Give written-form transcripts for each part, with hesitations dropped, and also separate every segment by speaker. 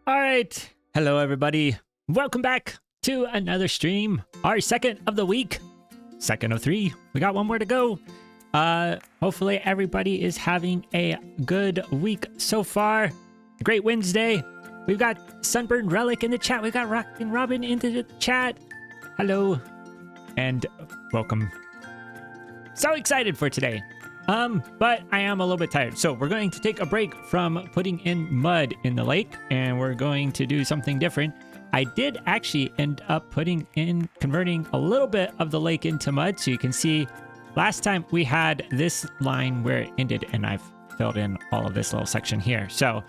Speaker 1: All right. Hello, everybody. Welcome back to another stream. Our second of the week. Second of 3. We got one more to go. Hopefully everybody is having a good week so far. A great Wednesday. We've got Sunburned Relic in the chat. We've got Rockin' Robin into the chat. Hello. And welcome. So excited for today. But I am a little bit tired. So we're going to take a break from putting in mud in the lake, and we're going to do something different. I did actually end up converting a little bit of the lake into mud. So you can see last time we had this line where it ended, and I've filled in all of this little section here. So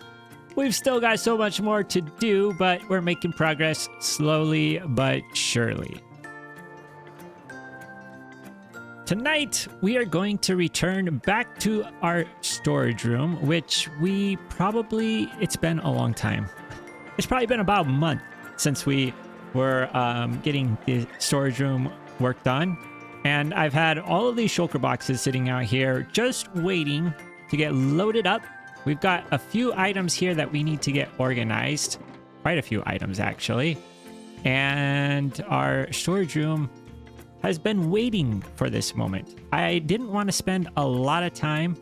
Speaker 1: we've still got so much more to do, but we're making progress slowly but surely. Tonight, we are going to return back to our storage room, which it's been a long time. It's probably been about a month since we were getting the storage room worked on. And I've had all of these shulker boxes sitting out here just waiting to get loaded up. We've got a few items here that we need to get organized. Quite a few items, actually. And our storage room has been waiting for this moment. I didn't want to spend a lot of time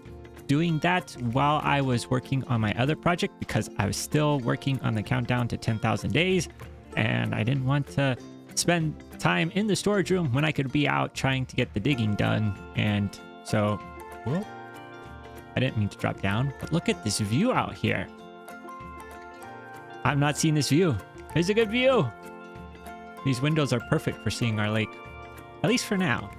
Speaker 1: doing that while I was working on my other project because I was still working on the countdown to 10,000 days, and I didn't want to spend time in the storage room when I could be out trying to get the digging done. And so, whoop, I didn't mean to drop down, but look at this view out here. I'm not seeing this view. It's a good view. These windows are perfect for seeing our lake. At least for now.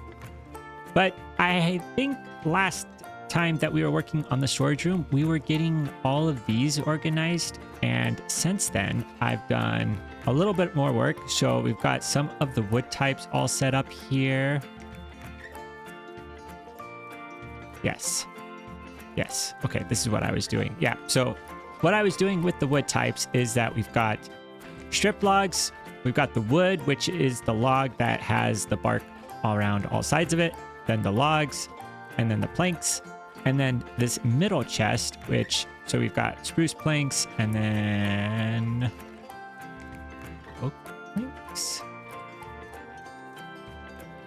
Speaker 1: But I think last time that we were working on the storage room, we were getting all of these organized. And since then, I've done a little bit more work. So we've got some of the wood types all set up here. Yes. Yes. Okay, this is what I was doing. Yeah, so what I was doing with the wood types is that we've got strip logs. We've got the wood, which is the log that has the bark all around all sides of it, then the logs, and then the planks, and then this middle chest, so we've got spruce planks, and then oak planks.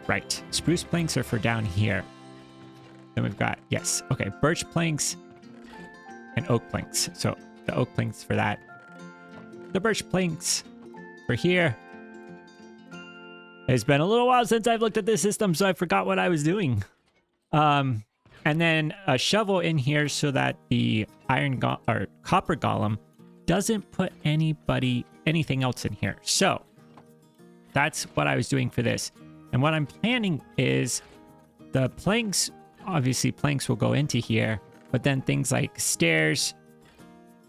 Speaker 1: Right, spruce planks are for down here. Then we've got, yes, okay, birch planks and oak planks. So the oak planks for that. The birch planks for here. It's been a little while since I've looked at this system, so I forgot what I was doing. And then a shovel in here so that the copper golem doesn't put anything else in here. So that's what I was doing for this. And what I'm planning is the planks, obviously planks will go into here, but then things like stairs,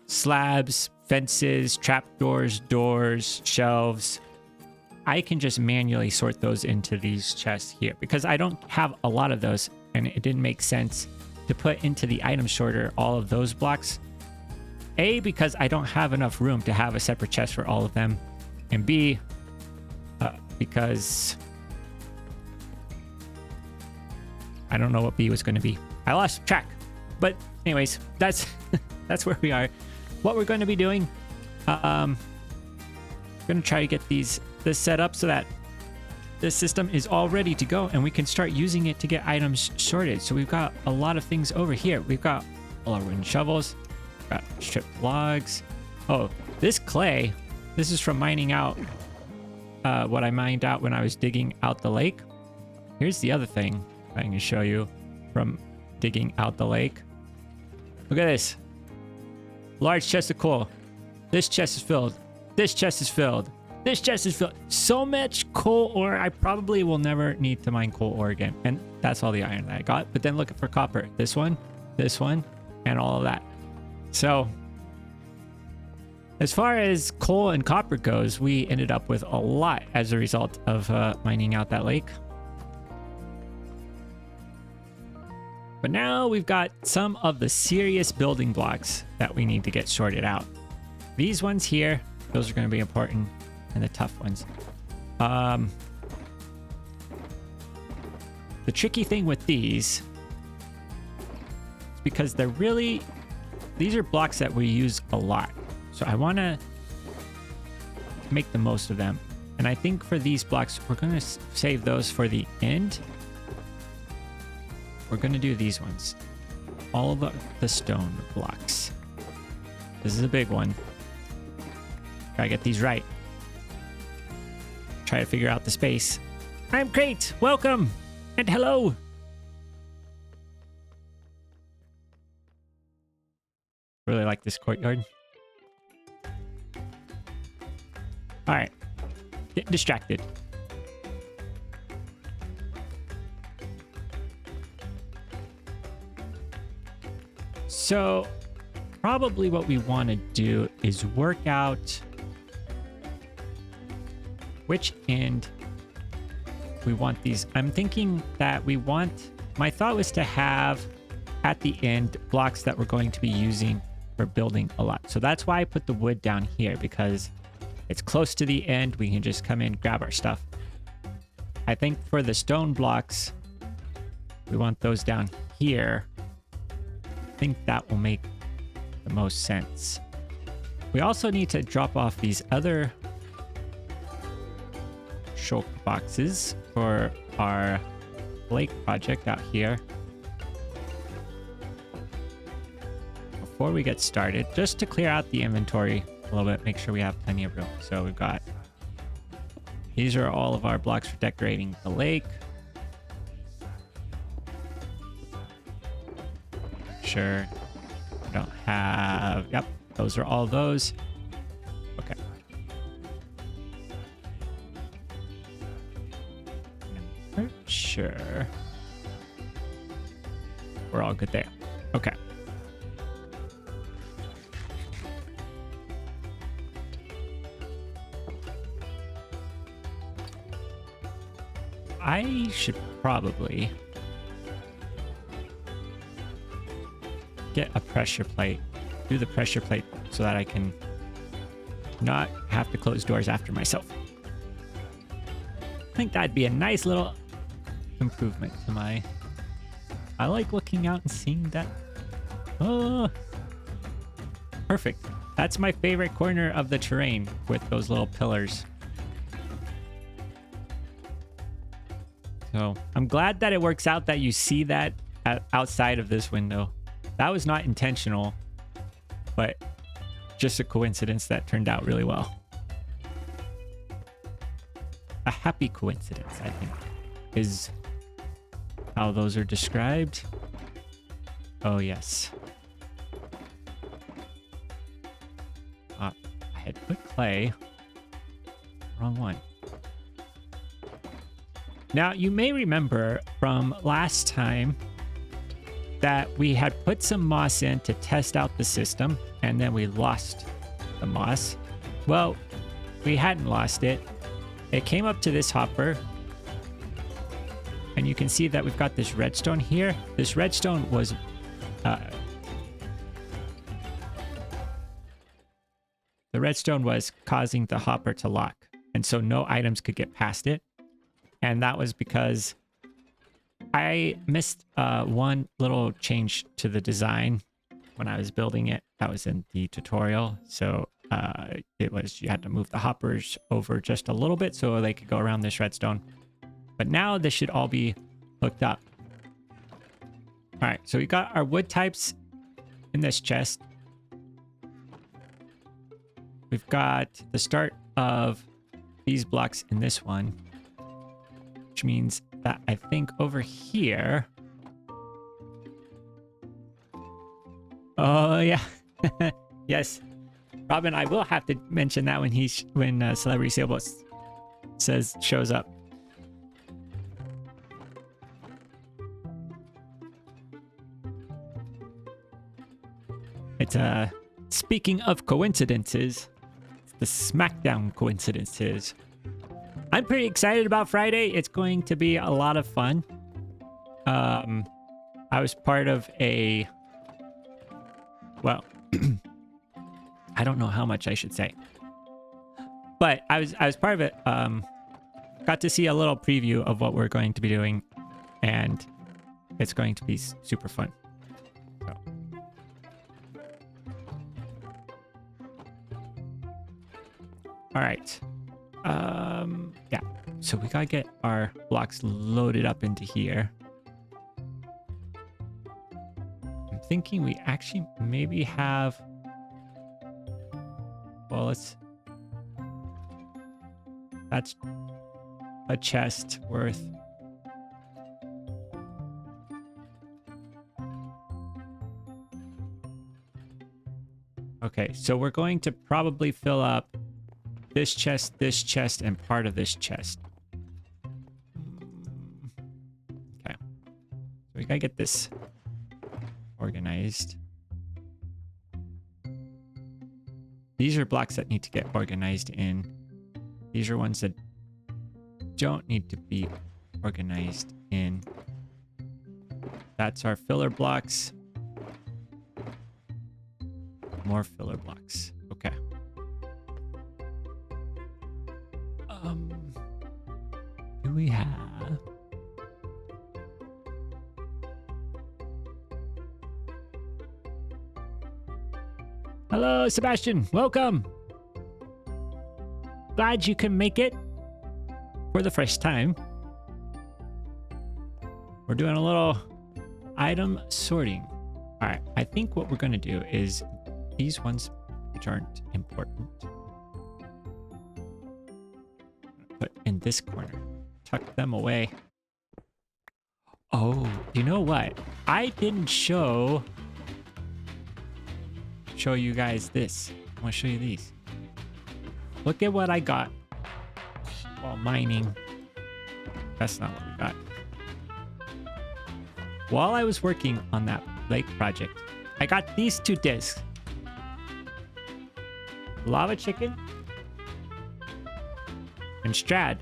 Speaker 1: slabs, fences, trapdoors, doors, shelves, I can just manually sort those into these chests here because I don't have a lot of those, and it didn't make sense to put into the item sorter all of those blocks. A, because I don't have enough room to have a separate chest for all of them, and B, because I don't know what B was going to be. I lost track. But anyways, that's that's where we are. What we're going to be doing, going to try to get this set up so that the system is all ready to go and we can start using it to get items sorted. So we've got a lot of things over here. We've got all our wooden shovels, got stripped logs. Oh, this clay, this is from mining out what I mined out when I was digging out the lake. Here's the other thing I can show you from digging out the lake. Look at this. Large chest of coal. This chest is filled. This chest is filled. This chest is filled. So much coal ore, I probably will never need to mine coal ore again. And that's all the iron that I got. But then look for copper. This one, and all of that. So as far as coal and copper goes, we ended up with a lot as a result of mining out that lake. But now we've got some of the serious building blocks that we need to get sorted out. These ones here, those are going to be important, and the tough ones. The tricky thing with these is because these are blocks that we use a lot. So I want to make the most of them. And I think for these blocks, we're going to save those for the end. We're going to do these ones. All of the stone blocks. This is a big one. Gotta get these right. Try to figure out the space. I'm Crate. Welcome and hello. Really like this courtyard. All right. Getting distracted. So probably what we want to do is work out which end we want these. I'm thinking that my thought was to have at the end blocks that we're going to be using for building a lot. So that's why I put the wood down here, because it's close to the end. We can just come in, grab our stuff. I think for the stone blocks, we want those down here. I think that will make the most sense. We also need to drop off these other shulk boxes for our lake project out here. Before we get started, just to clear out the inventory a little bit, make sure we have plenty of room. So we've got, these are all of our blocks for decorating the lake. Sure. We don't have, yep, those are all those. Okay. Sure. We're all good there. Okay. I should probably get a pressure plate, do the pressure plate so that I can not have to close doors after myself. I think that'd be a nice little improvement to my... I like looking out and seeing that. Oh, perfect. That's my favorite corner of the terrain with those little pillars. So I'm glad that it works out that you see that outside of this window. That was not intentional, but just a coincidence that turned out really well. A happy coincidence, I think, is how those are described. Oh, yes. I had put clay. Wrong one. Now, you may remember from last time that we had put some moss in to test out the system, and then we lost the moss. Well, we hadn't lost it. It came up to this hopper, and you can see that we've got this redstone here. This redstone was... the redstone was causing the hopper to lock, and so no items could get past it. And that was because I missed one little change to the design when I was building it. That was in the tutorial. So it was, you had to move the hoppers over just a little bit so they could go around this redstone. But now this should all be hooked up. All right, so we got our wood types in this chest. We've got the start of these blocks in this one, which means that I think over here... Oh, yeah. Yes. Robin, I will have to mention that when Celebrity Sailboat shows up. It's speaking of coincidences, the SmackDown coincidences. I'm pretty excited about Friday. It's going to be a lot of fun. I was part of a... Well, I don't know how much I should say. But I was part of it. Got to see a little preview of what we're going to be doing. And it's going to be super fun. So. All right. Yeah. So we gotta get our blocks loaded up into here. I'm thinking we actually maybe have. Well, that's a chest worth. Okay, so we're going to probably fill up this chest, and part of this chest. Okay. So we gotta get this organized. These are blocks that need to get organized in. These are ones that don't need to be organized in. That's our filler blocks. More filler blocks. Okay. Do we have... Hello, Sebastian. Welcome. Glad you can make it for the first time. We're doing a little item sorting. All right. I think what we're going to do is these ones which aren't important, put in this corner. Tuck them away. Oh, you know what? I didn't show you guys this. I want to show you these. Look at what I got while mining. That's not what we got. While I was working on that lake project, I got these two discs. Lava chicken and Strad,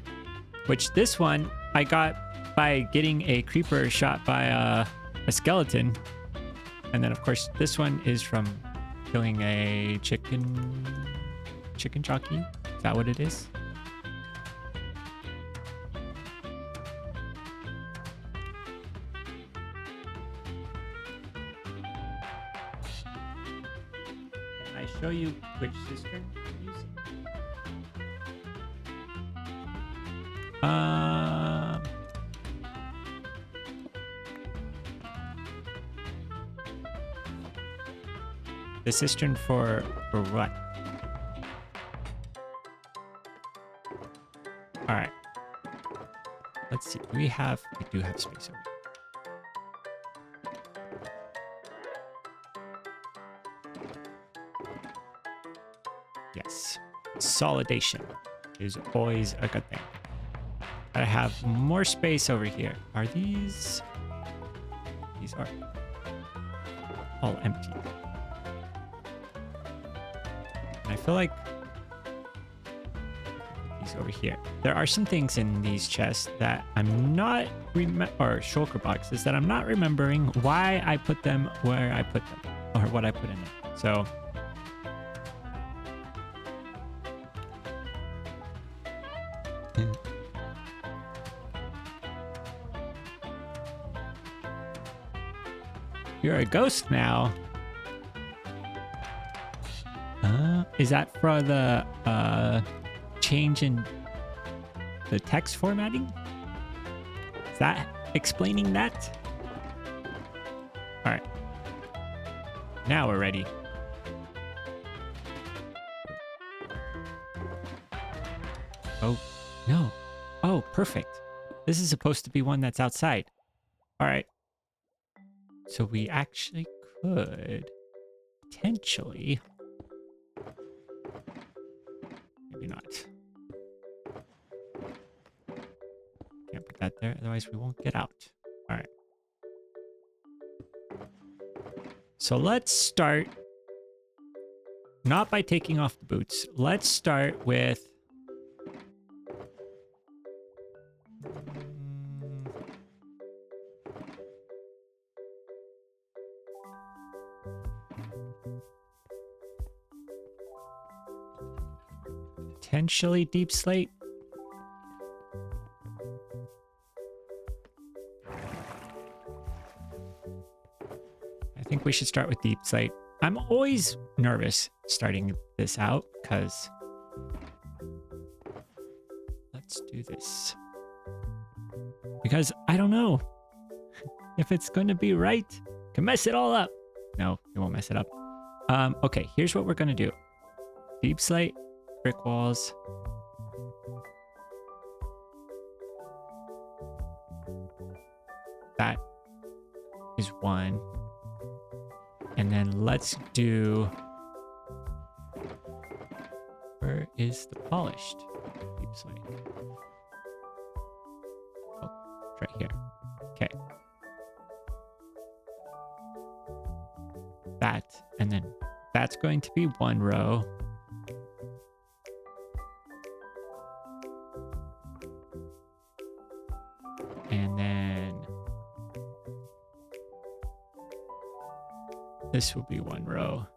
Speaker 1: which this one I got by getting a creeper shot by a skeleton. And then of course this one is from killing a chicken jockey. Is that what it is? Can I show you which cistern I'm using? The cistern for what? All right. Let's see. We do have space over here. Yes. Consolidation is always a good thing. I have more space over here. Are these? These are all empty. And I feel like these over here. There are some things in these chests that I'm not or shulker boxes that I'm not remembering why I put them where I put them or what I put in it. So you're a ghost now. Is that for the change in the text formatting? Is that explaining that? All right. Now we're ready. Oh, no. Oh, perfect. This is supposed to be one that's outside. All right. So we actually could potentially... Maybe not. Can't put that there, otherwise we won't get out. All right. So let's start, not by taking off the boots. Let's start with... potentially deep slate. I think we should start with deep slate. I'm always nervous starting this out because let's do this. Because I don't know if it's going to be right. Can mess it all up. No, it won't mess it up. Okay, here's what we're going to do. Deep slate, brick walls. That is one. And then let's do... Where is the polished deep slate? Oh, it's right here. Okay. That, and then that's going to be one row. And then this will be one row.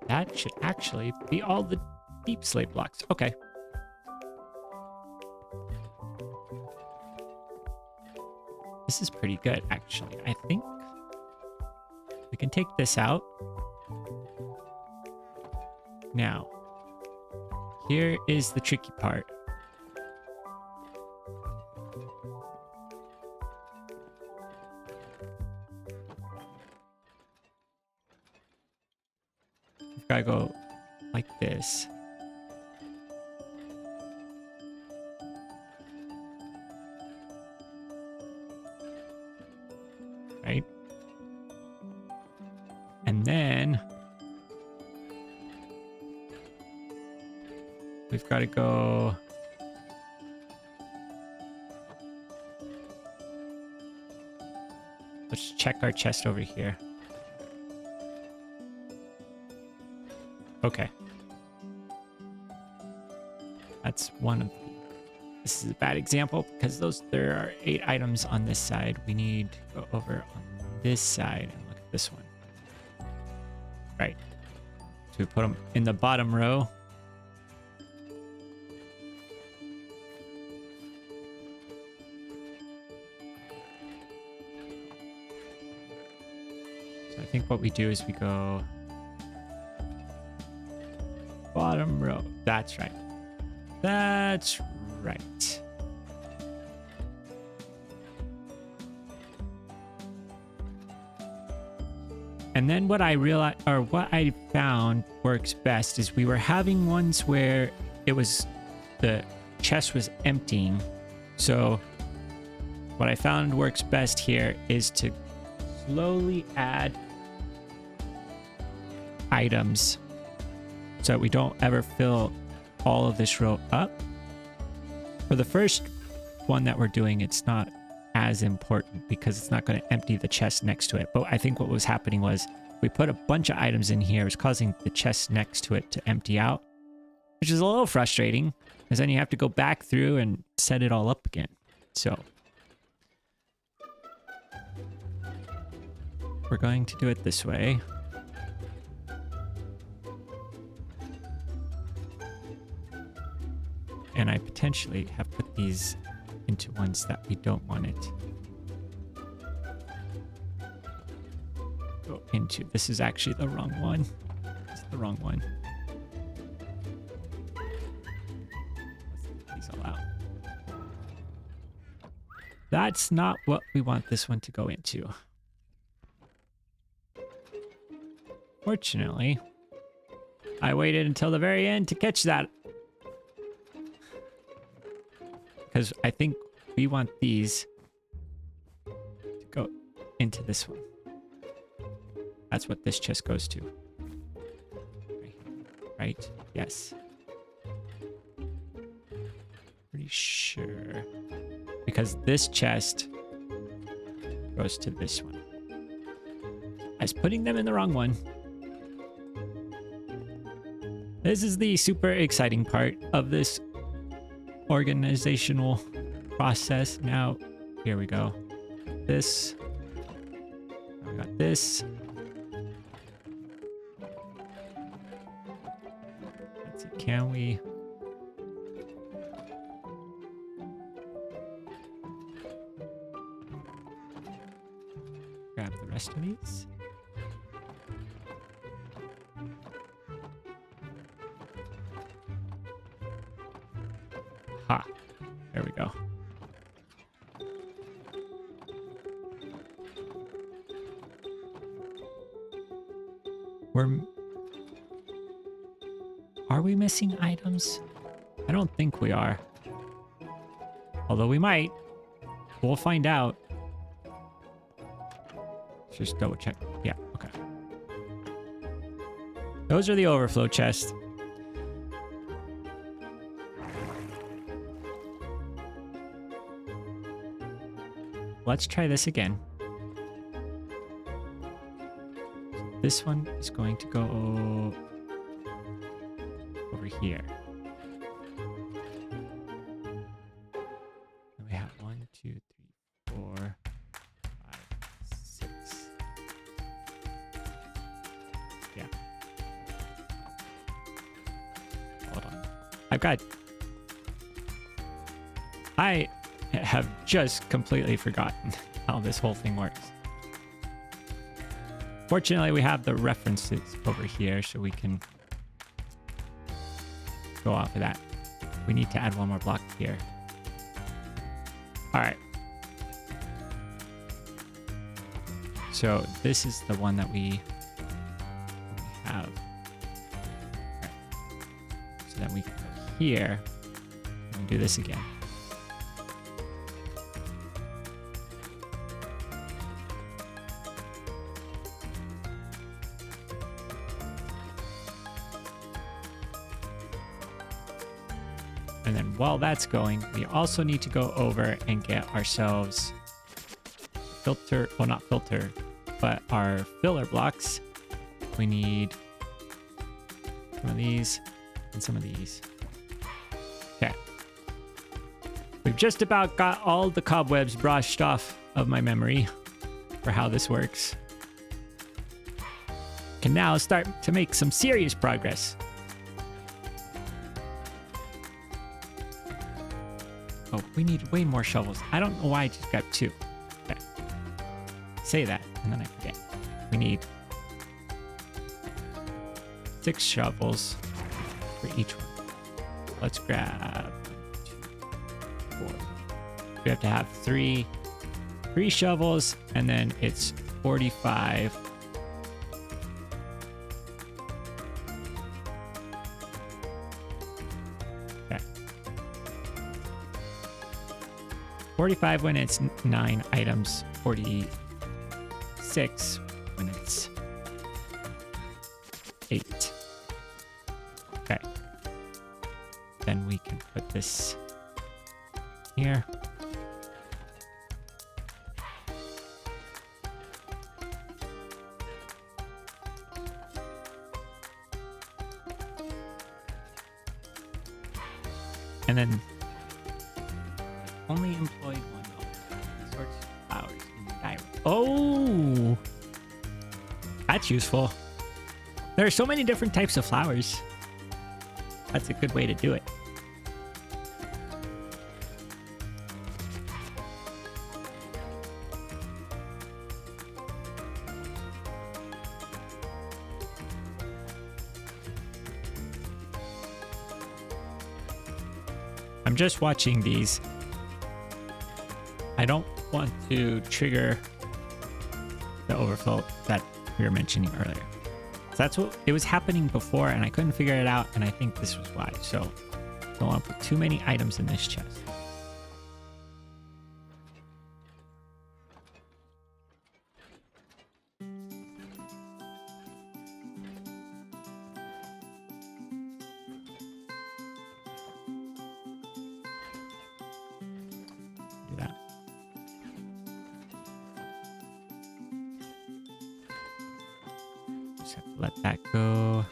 Speaker 1: That should actually be all the deep slate blocks. Okay. This is pretty good, actually. I think we can take this out. Now, here is the tricky part. We've got to go like this. Right? And then we've got to go let's check our chest over here. Okay. That's one of the... This is a bad example because there are 8 items on this side. We need to go over on this side and look at this one. Right. So we put them in the bottom row. So I think what we do is we go bottom row. That's right. That's right. And then what I realized, or what I found works best, is we were having ones where it was, the chest was emptying. So what I found works best here is to slowly add items so that we don't ever fill all of this row up. For the first one that we're doing, it's not as important because it's not going to empty the chest next to it. But I think what was happening was we put a bunch of items in here. It was causing the chest next to it to empty out, which is a little frustrating because then you have to go back through and set it all up again. So we're going to do it this way. And I potentially have put these into ones that we don't want it go into. This is actually the wrong one. It's the wrong one. Let's take these all out. That's not what we want this one to go into. Fortunately, I waited until the very end to catch that. Because I think we want these to go into this one. That's what this chest goes to. Right? Yes. Pretty sure. Because this chest goes to this one. I was putting them in the wrong one. This is the super exciting part of this organizational process. Now, here we go. This. Now we got this. Let's see, can we... grab the rest of these? Ha. There we go. Are we missing items? I don't think we are. Although we might. We'll find out. Let's just double check. Yeah, okay. Those are the overflow chests. Let's try this again. This one is going to go over here. And we have 1, 2, 3, 4, 5, 6. Yeah. Hold on. I have just completely forgotten how this whole thing works. Fortunately, we have the references over here, so we can go off of that. We need to add one more block here. All right. So this is the one that we have. Right. So then we can go here and do this again. And then while that's going, we also need to go over and get ourselves filter, well, not filter, but our filler blocks. We need some of these and some of these. Okay. We've just about got all the cobwebs brushed off of my memory for how this works. Can now start to make some serious progress. Oh, we need way more shovels. I don't know why I just got 2. Okay. Say that, and then I forget. We need 6 shovels for each one. Let's grab 1, 2, 4. We have to have 3 shovels, and then it's 45. Okay. 45 when it's 9 items, 46 when it's 8. Okay. Then we can put this here. And then only employed 1 sorts flowers in the diary. Oh, that's useful. There are so many different types of flowers. That's a good way to do it. I'm just watching these. I don't want to trigger the overflow that we were mentioning earlier. So that's what it was happening before, and I couldn't figure it out, and I think this was why. So don't want to put too many items in this chest. Do that. Just have to let that go.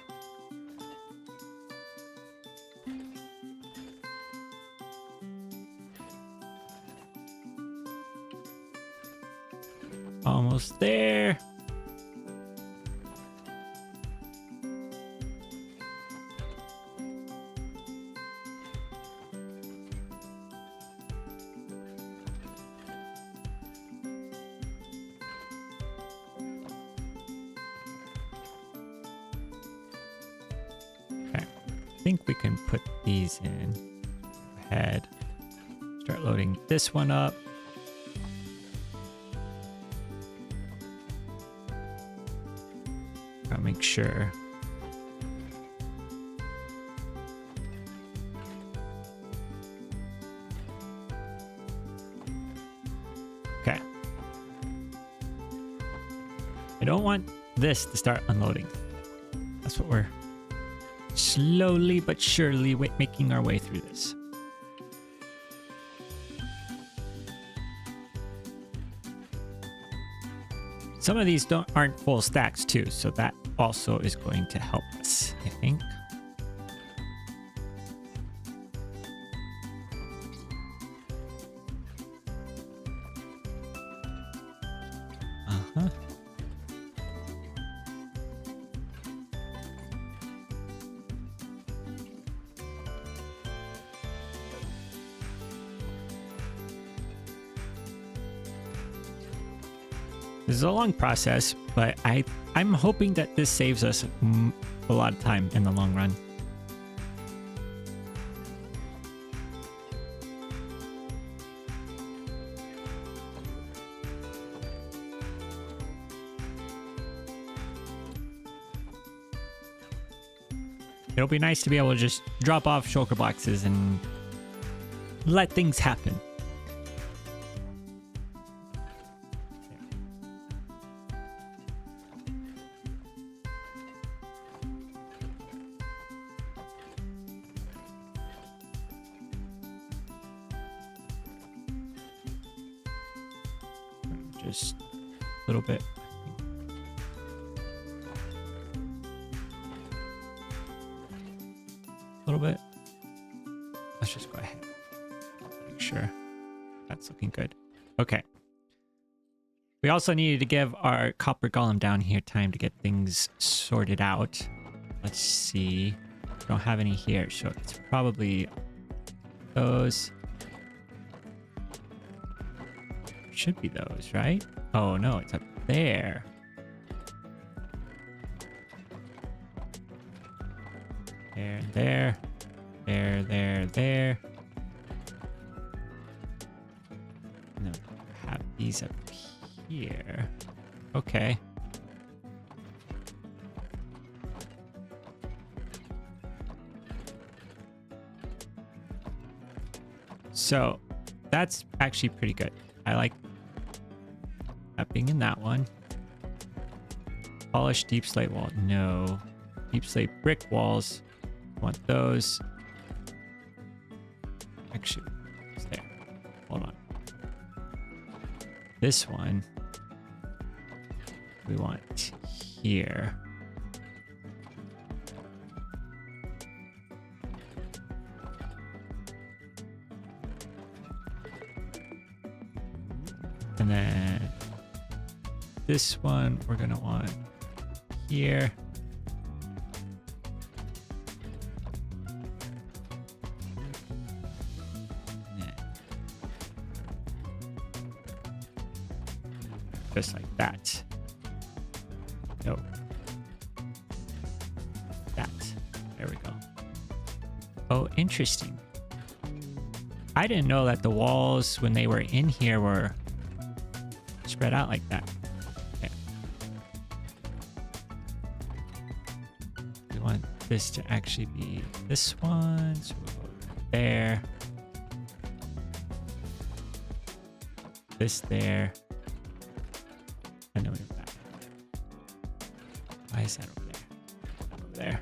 Speaker 1: Almost there. Okay, I think we can put these in. Go ahead. Start loading this one up. Gotta make sure. Okay. I don't want this to start unloading. That's what we're slowly but surely making our way through this. Some of these aren't full stacks too, so that also is going to help us, I think. Uh-huh. This is a long process, but I'm hoping that this saves us a lot of time in the long run. It'll be nice to be able to just drop off shulker boxes and let things happen. Just a little bit. A little bit. Let's just go ahead. Make sure that's looking good. Okay. We also needed to give our copper golem down here time to get things sorted out. Let's see. We don't have any here, so it's probably those. Should be those, right? Oh no, it's up there. There. And then we have these up here. Okay. So that's actually pretty good. I like that being in that one. Polished deep slate wall. No. Deep slate brick walls. Want those. Actually, it's there. Hold on. This one we want here. And then this one we're gonna want here. Just like that. No. That. There we go. Oh, interesting. I didn't know that the walls when they were in here were spread out like that. Okay. We want this to actually be this one. So we'll go there. This there. And then we go back. Why is that over there? Over there.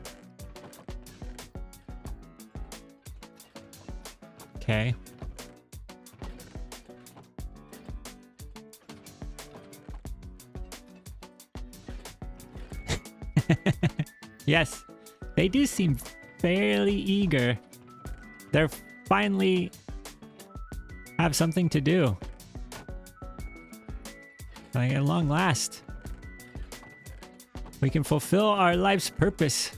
Speaker 1: Okay. Yes, they do seem fairly eager. They're finally have something to do. Like at long last, we can fulfill our life's purpose.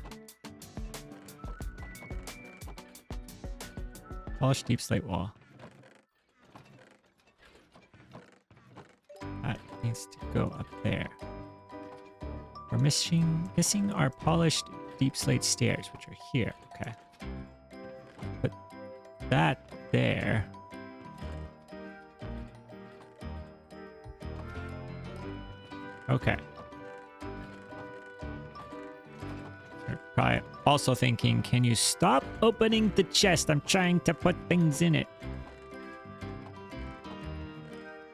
Speaker 1: Polished deep slate wall. That needs to go up there. We're missing our polished deep slate stairs, which are here. Okay. Put that there. Okay. You're probably also thinking, can you stop opening the chest? I'm trying to put things in it.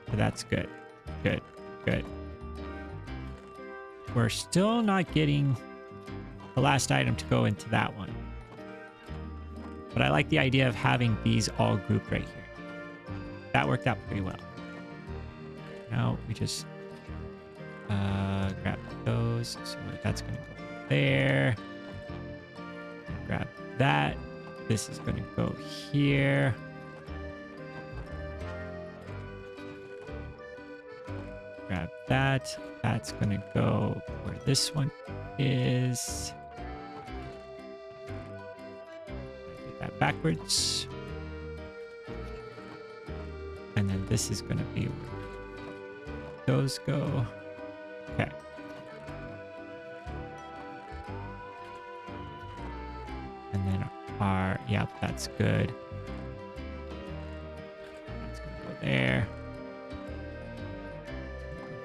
Speaker 1: But that's good. Good. Good. We're still not getting the last item to go into that one. But I like the idea of having these all grouped right here. That worked out pretty well. Now we just grab those. So that's going to go there. Grab that. This is going to go here. Grab that. That's going to go where this one is. Get that backwards. And then this is going to be where those go. Okay. And then yep, that's good. That's going to go there.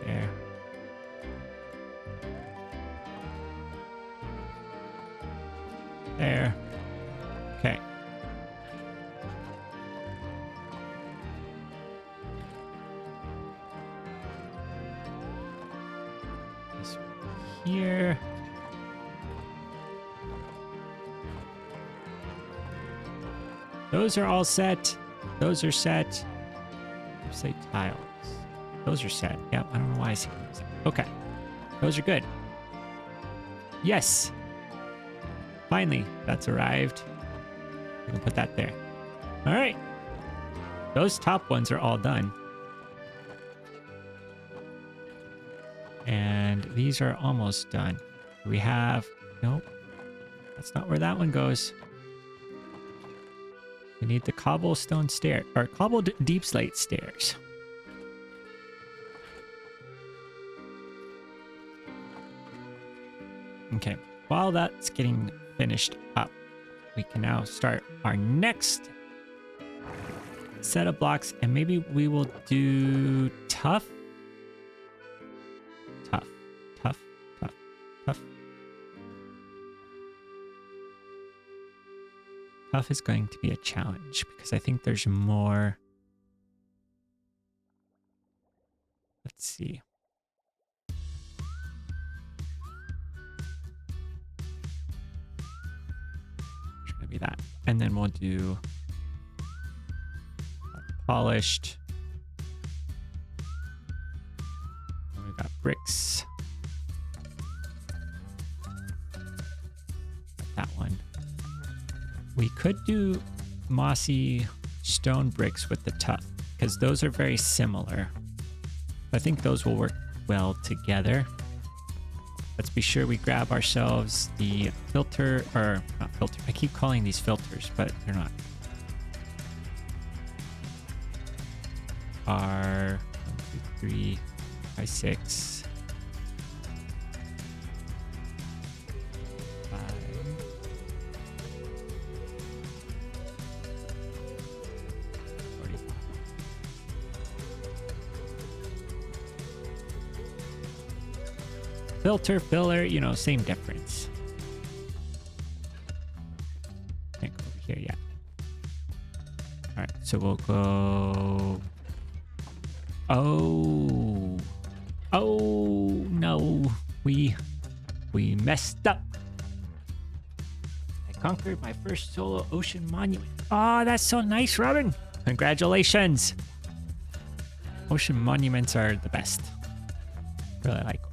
Speaker 1: There. There. Okay. This one here. Those are all set. Those are set. Say tiles. Those are set. Yep, I don't know why I see those. Okay. Those are good. Yes. Finally, that's arrived. We can put that there. All right. Those top ones are all done. And these are almost done. We have... Nope. That's not where that one goes. We need the cobblestone stair, or cobbled deep slate stairs. Okay, while that's getting finished up, we can now start our next set of blocks, and maybe we will do tough. Tough, tough, tough, tough. Tough is going to be a challenge because I think there's more. Let's see. It's going to be that. And then we'll do polished. And we've got bricks. That one. We could do mossy stone bricks with the tough because those are very similar. I think those will work well together. Let's be sure we grab ourselves the filter, or not filter. I keep calling these filters, but they're not. Our 1, 2, 3, 5, 6. Filter, filler, you know, same difference. Can't go over here yet. All right, so we'll go. Oh no, we messed up. I conquered my first solo ocean monument. Oh, that's so nice, Robin. Congratulations. Ocean monuments are the best. Really like them.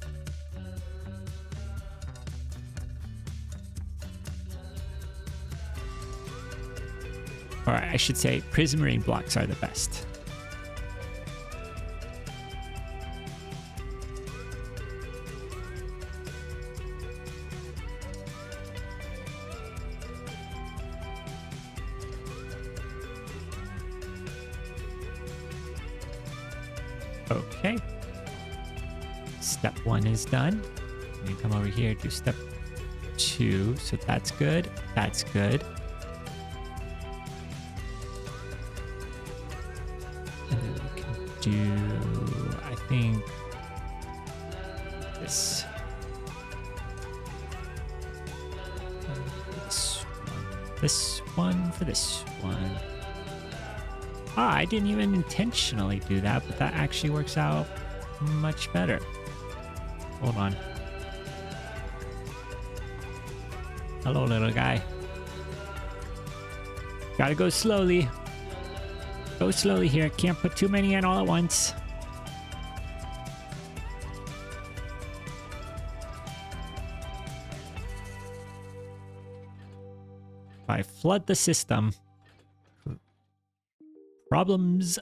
Speaker 1: Or I should say, prismarine blocks are the best. Okay. Step 1 is done. You come over here, do step 2. So that's good. That's good. do, I think, this. This one for this one. Ah, I didn't even intentionally do that, but that actually works out much better. Hold on. Hello, little guy. Gotta go slowly. Go slowly here. Can't put too many in all at once. If I flood the system, problems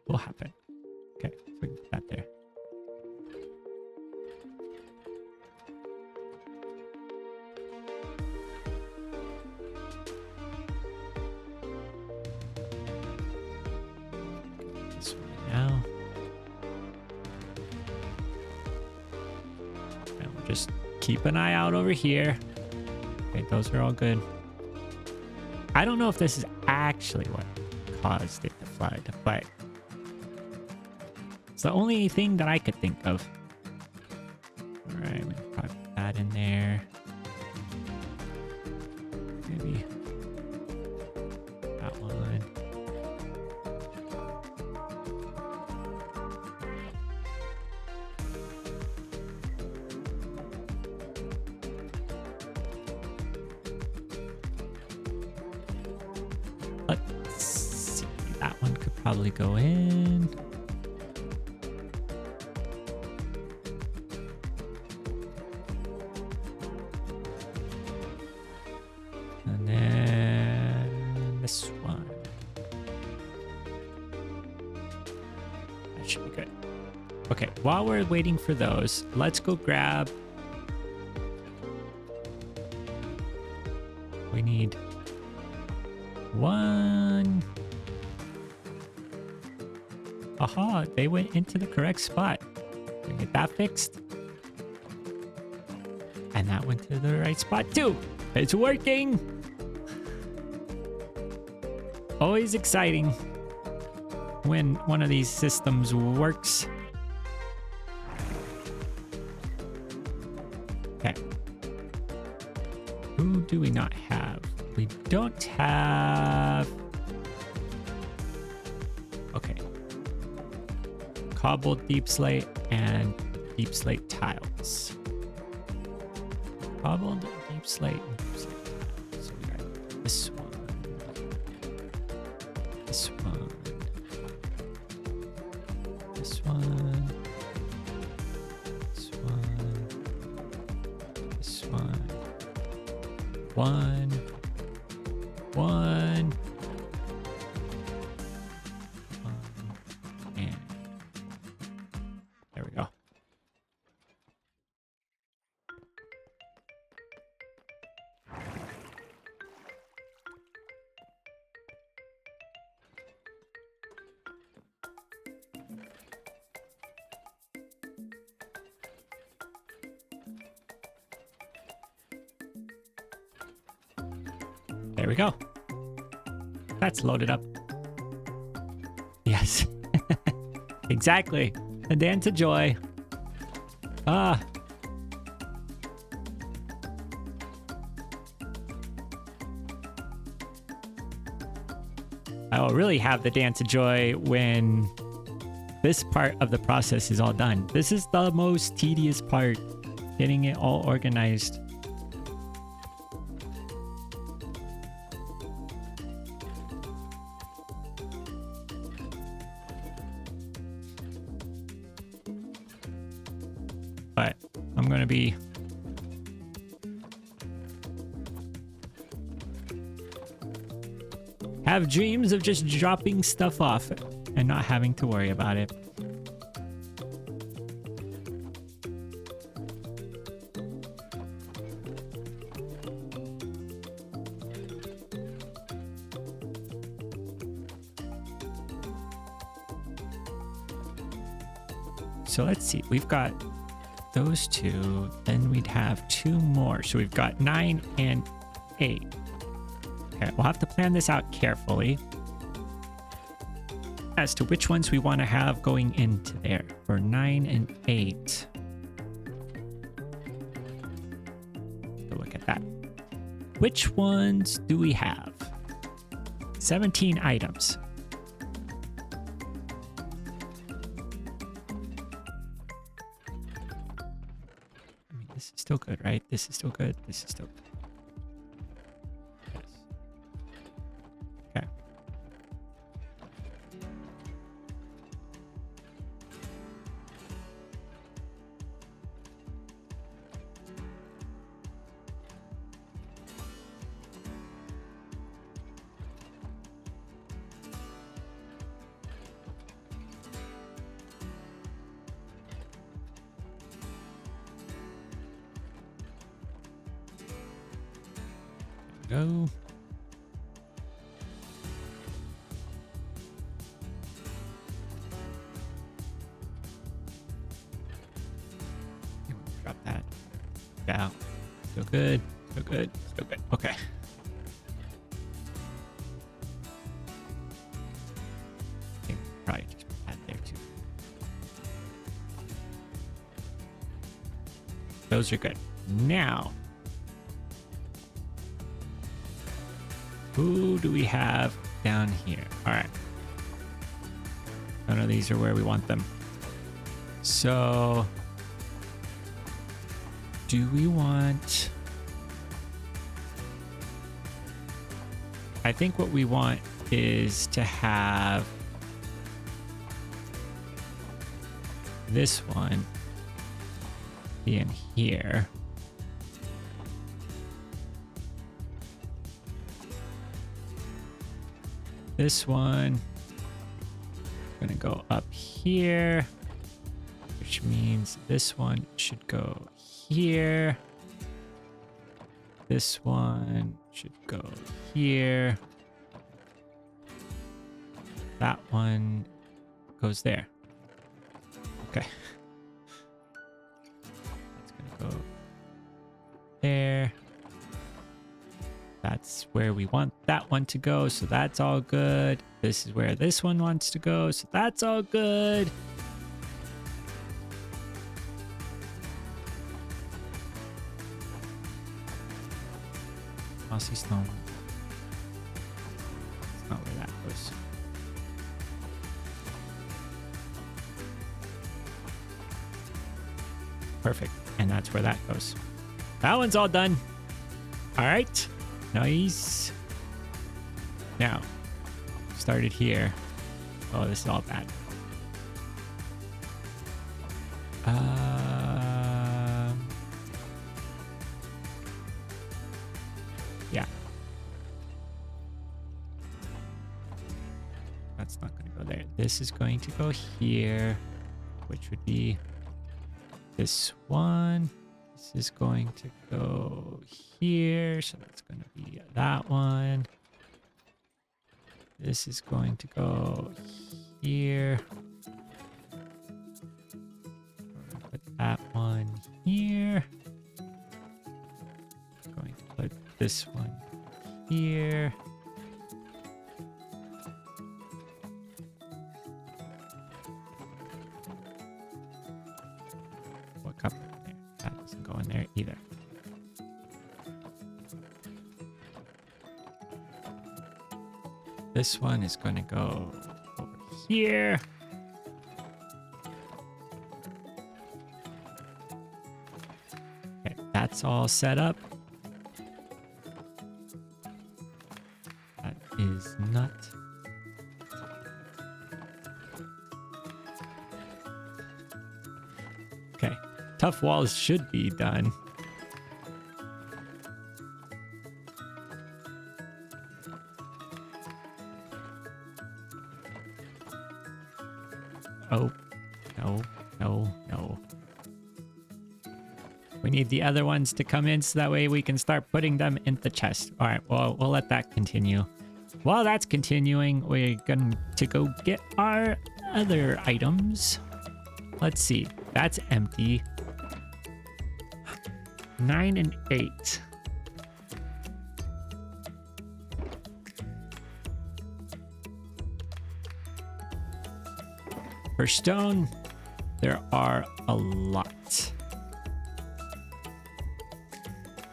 Speaker 1: will happen. Okay, so we can put that there. This one now. And we'll just keep an eye out over here. Okay, those are all good. I don't know if this is actually what caused it to flood, but it's the only thing that I could think of. All right, we can probably put that in there. Maybe that one. Let's see, that one could probably go in. And then this one. That should be good. Okay, while we're waiting for those, let's go grab. We need one. Aha, they went into the correct spot. We get that fixed. And that went to the right spot too. It's working. Always exciting when one of these systems works. Okay. Who do we not have? We don't have... Okay. Cobbled deep slate and deep slate tiles. Cobbled deep slate and deep slate tiles. So we got this one. This one. This one. This one. This one. One. One. And there we go. There we go. That's loaded up. Yes. Exactly. A dance of joy. Ah. I will really have the dance of joy when this part of the process is all done. This is the most tedious part, getting it all organized. But I'm going to be have dreams of just dropping stuff off and not having to worry about it. So let's see, we've got those two, then we'd have two more. So we've got 9 and 8. Okay, we'll have to plan this out carefully. as to which ones we want to have going into there for 9 and 8. Take a look at that. Which ones do we have? 17 items. I mean, this is still good, right? This is still good. This is still good. Yes. Okay. Go. Drop that. Yeah. Still good. Still good. Still good. Okay. I think probably just put that there too. Those are good. Now, who do we have down here? All right. None of these are where we want them. So, do we want... I think what we want is to have this one be in here. This one is gonna go up here, which means this one should go here. This one should go here. That one goes there. Okay. That's gonna go there. That's where we want that one to go, so that's all good. This is where this one wants to go, so that's all good. Mossy stone. That's not where that goes. Perfect, and that's where that goes. That one's all done. All right. Nice. Now, started here. Oh, this is all bad. Yeah. That's not going to go there. This is going to go here, which would be this one. This is going to go here, so that's going to be that one. This is going to go here. Put that one here. Going to put this one here. What cup? That doesn't go in there either. This one is going to go over here. Okay, that's all set up. That is not. Okay, tough walls should be done. Oh, no, no, no. We need the other ones to come in so that way we can start putting them in the chest. All right, well, we'll let that continue. While that's continuing, we're going to go get our other items. Let's see. That's empty. 9 and 8. For stone, there are a lot.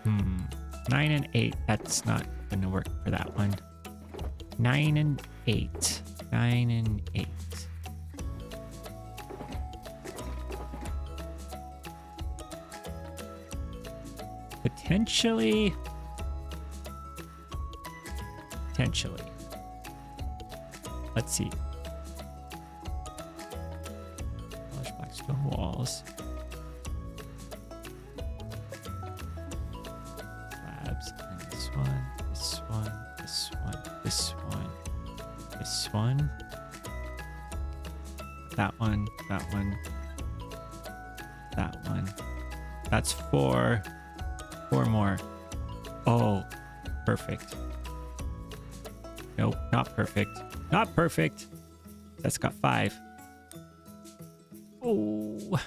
Speaker 1: 9 and 8. That's not going to work for that one. 9 and 8. 9 and 8. Potentially. Let's see. Polished black stone walls. Slabs. And this one. This one. This one. This one. This one. That one. That one. That one. That's 4. 4 more. Oh, perfect. Nope, not perfect. Not perfect. That's got 5. Oh.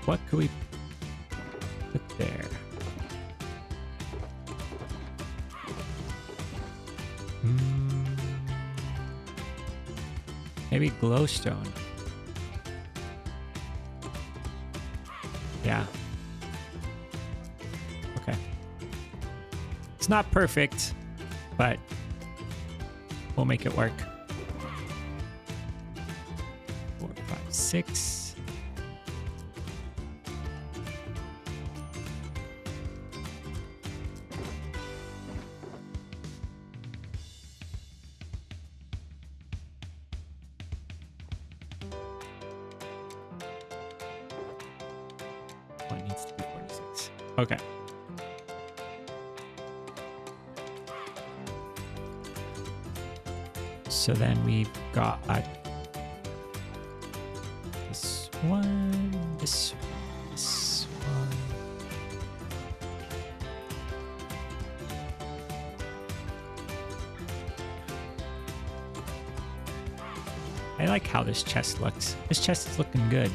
Speaker 1: What could we put there? Maybe glowstone. Yeah. Okay. It's not perfect, but we'll make it work. 4, 5, 6. It needs to be 46. Okay. So then we've got this one, this one. I like how this chest looks. This chest is looking good.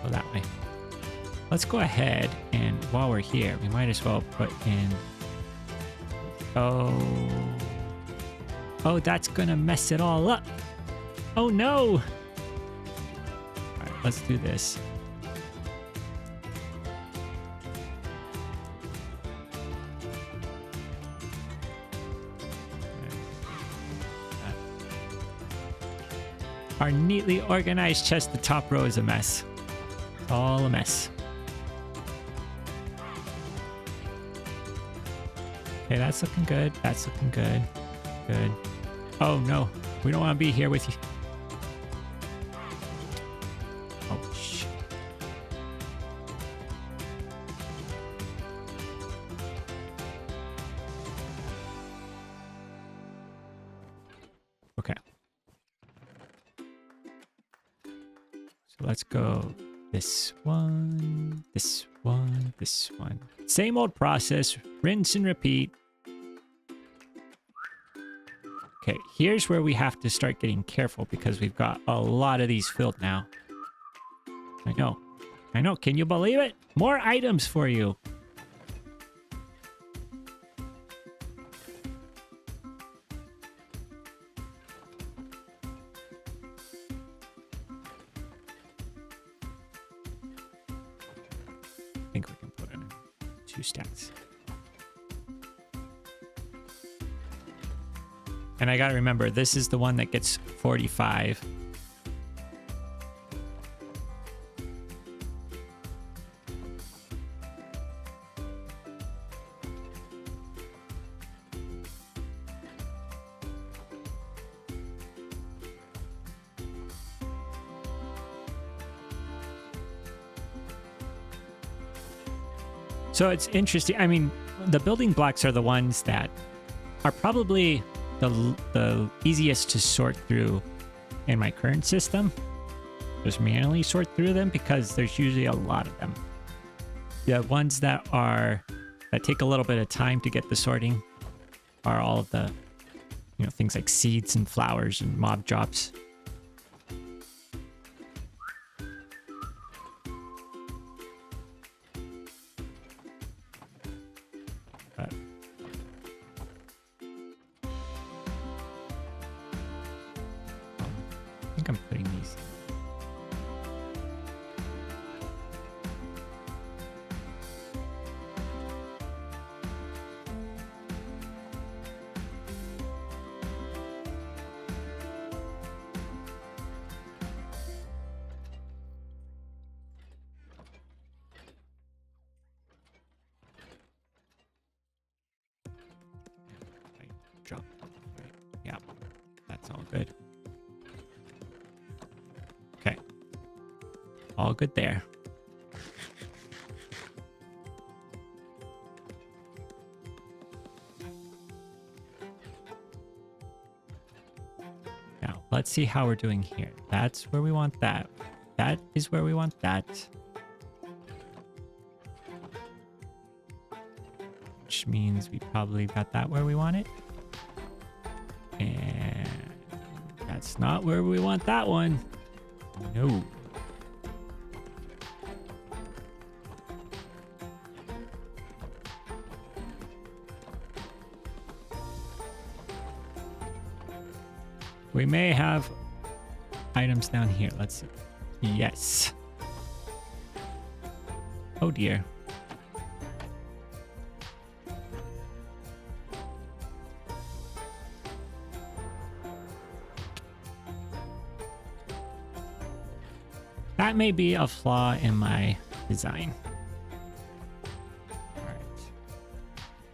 Speaker 1: Go that way. Let's go ahead and while we're here, we might as well put in. Oh, that's gonna mess it all up. Oh no. All right, let's do this. Our neatly organized chest, the top row is a mess. All a mess. Okay, that's looking good. That's looking good. Good. Oh no, we don't want to be here with you. Oh shit. Okay. So let's go this one, this one, this one. Same old process, rinse and repeat. Okay, here's where we have to start getting careful because we've got a lot of these filled now. I know. Can you believe it? More items for you. I think we can put in 2 stacks. And I gotta remember, this is the one that gets 45. So it's interesting. I mean, the building blocks are the ones that are probably the easiest to sort through in my current system. Just manually sort through them because there's usually a lot of them. The ones that are that take a little bit of time to get the sorting are all of the, you know, things like seeds and flowers and mob drops. But I think I'm putting these. Drop. Yeah, that's all good. Okay. All good there. Now, let's see how we're doing here. That's where we want that. That is where we want that. Which means we probably got that where we want it. And that's not where we want that one. No. We may have items down here. Let's see. Yes. Oh dear. That may be a flaw in my design. All right.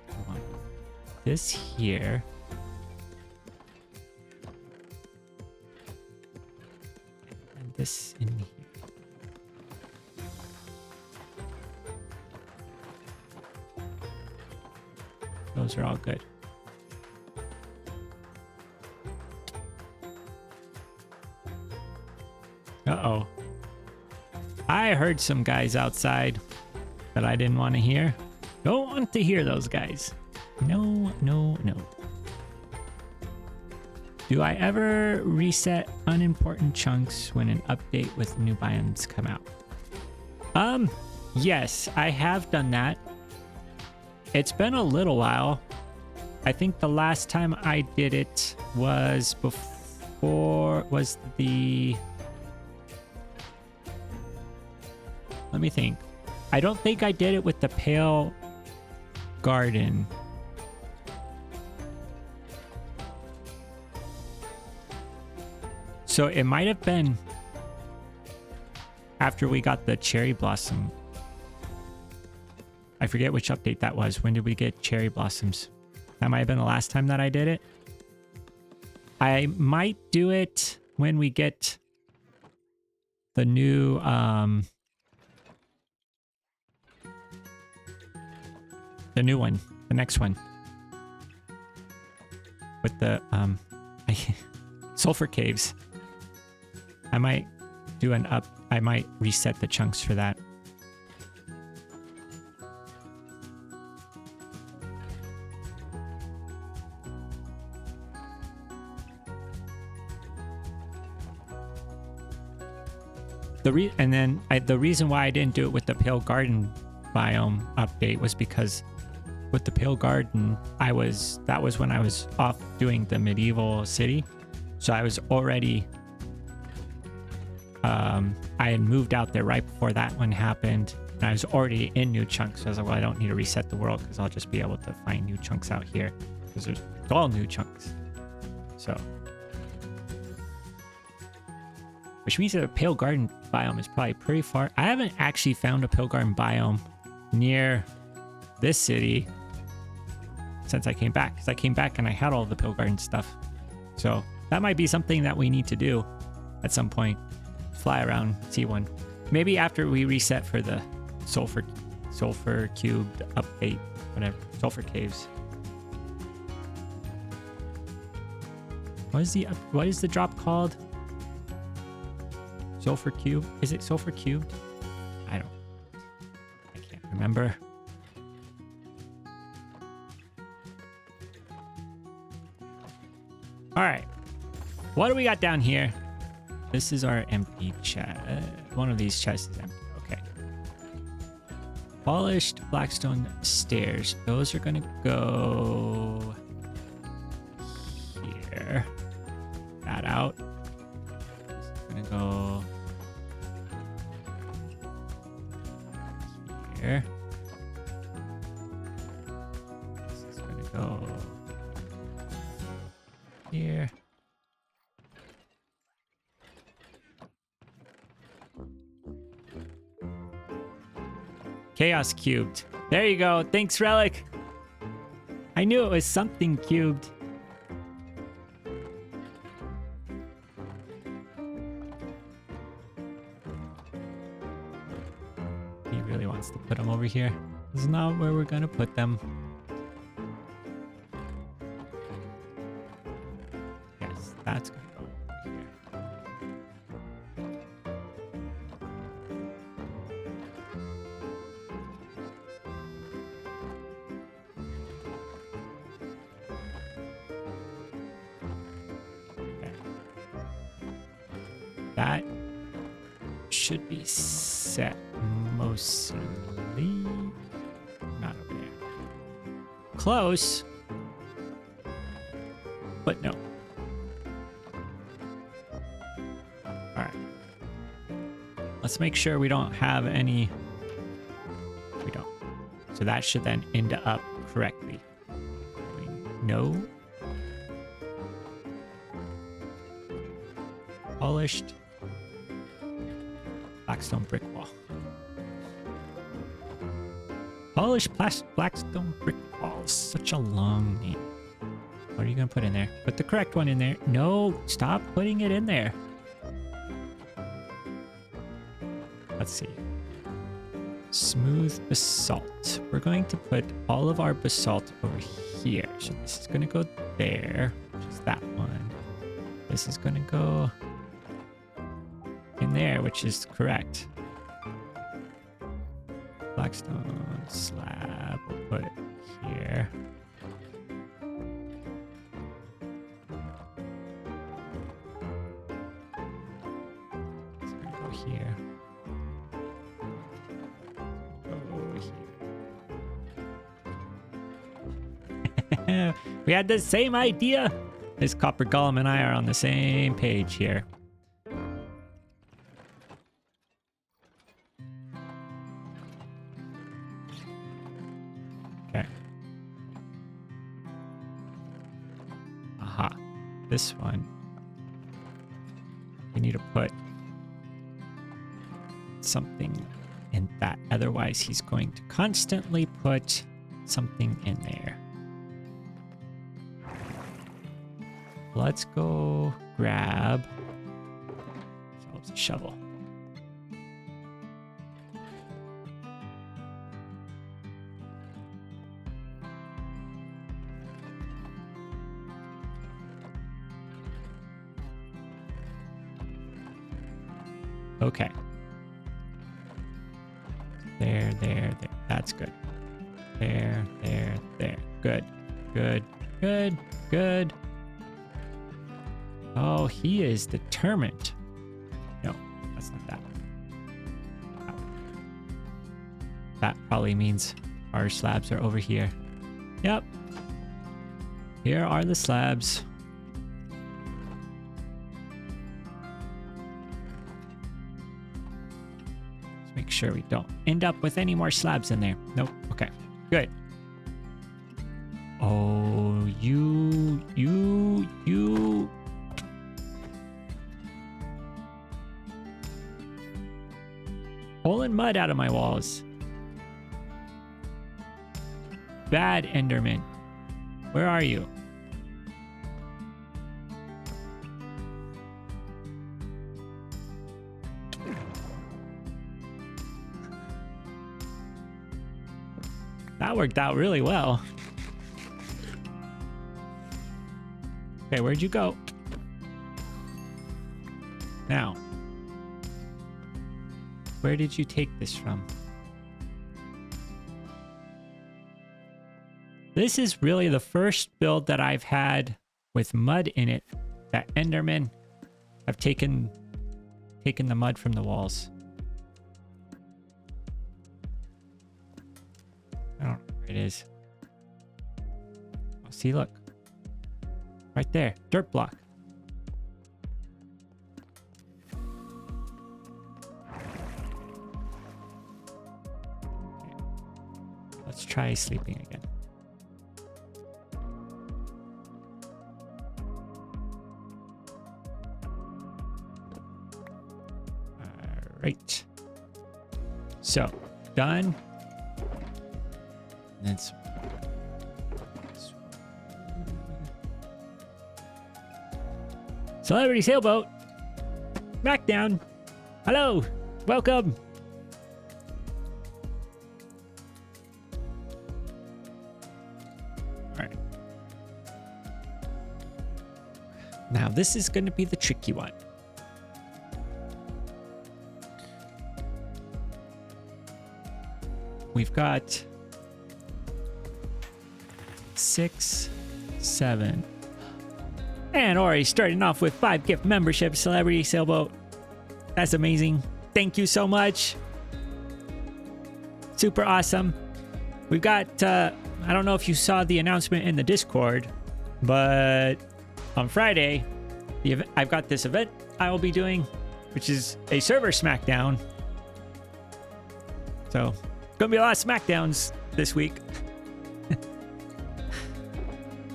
Speaker 1: I want this here. And this in here. Those are all good. Uh-oh. I heard some guys outside that I didn't want to hear. Don't want to hear those guys. No, no, no. Do I ever reset unimportant chunks when an update with new biomes come out? Yes, I have done that. It's been a little while. I think the last time I did it was let me think. I don't think I did it with the Pale Garden. So it might have been after we got the Cherry Blossom. I forget which update that was. When did we get Cherry Blossoms? That might have been the last time that I did it. I might do it when we get the new one, the next one. With the sulfur caves. I might do I might reset the chunks for that. The reason why I didn't do it with the Pale Garden biome update was because with the Pale Garden, that was when I was off doing the medieval city. So I was already, I had moved out there right before that one happened. And I was already in new chunks. So I was like, well, I don't need to reset the world because I'll just be able to find new chunks out here. Because it's all new chunks. So. Which means that the Pale Garden biome is probably pretty far. I haven't actually found a Pale Garden biome near this city since I came back. Because I came back and I had all the Pale Garden stuff. So that might be something that we need to do at some point. Fly around, see one. Maybe after we reset for the sulfur cubed update, whatever. Sulfur caves. What is the drop called? Sulfur cube? Is it sulfur cubed? I can't remember. All right. What do we got down here? This is our empty chest. One of these chests is empty. Okay. Polished blackstone stairs. Those are gonna go here. That out. This is gonna go here. This is gonna go here. Chaos cubed. There you go. Thanks, Relic. I knew it was something cubed. He really wants to put them over here. This is not where we're gonna put them. Yes, that's gonna go over here. That should be set mostly. Not over there. Close. But no. Alright. Let's make sure we don't have any. We don't. So that should then end up correctly. No. Polished blackstone brick wall. Polished blackstone brick wall. Such a long name. What are you gonna put in there? Put the correct one in there. No, stop putting it in there. Let's see. Smooth basalt. We're going to put all of our basalt over here. So this is gonna go there, which is that one. This is gonna go in there, which is correct. Blackstone slab, we'll put it here. It's gonna go here. Go here. We had the same idea. This Copper Golem and I are on the same page here. This one, we need to put something in that. Otherwise, he's going to constantly put something in there. Let's go grab ourselves a shovel. Okay. There. That's good. There. Good. Oh, he is determined. No, that's not that. That probably means our slabs are over here. Yep. Here are the slabs. Make sure we don't end up with any more slabs in there. Nope. Okay. Good. Oh, you. Pulling mud out of my walls. Bad Enderman. Where are you? That worked out really well. Okay, where'd you go? Now, where did you take this from? This is really the first build that I've had with mud in it that Endermen have taken the mud from the walls. I don't know where it is. Oh, see, look. Right there. Dirt block. Okay. Let's try sleeping again. Right. So, done. And then Celebrity Sailboat. Smackdown. Hello. Welcome. All right. Now, this is going to be the tricky one. We've got 6, 7, and already starting off with 5 gift memberships. Celebrity Sailboat. That's amazing. Thank you so much. Super awesome. We've got, I don't know if you saw the announcement in the Discord, but on Friday, I've got this event I will be doing, which is a server smackdown. So, gonna be a lot of smackdowns this week. All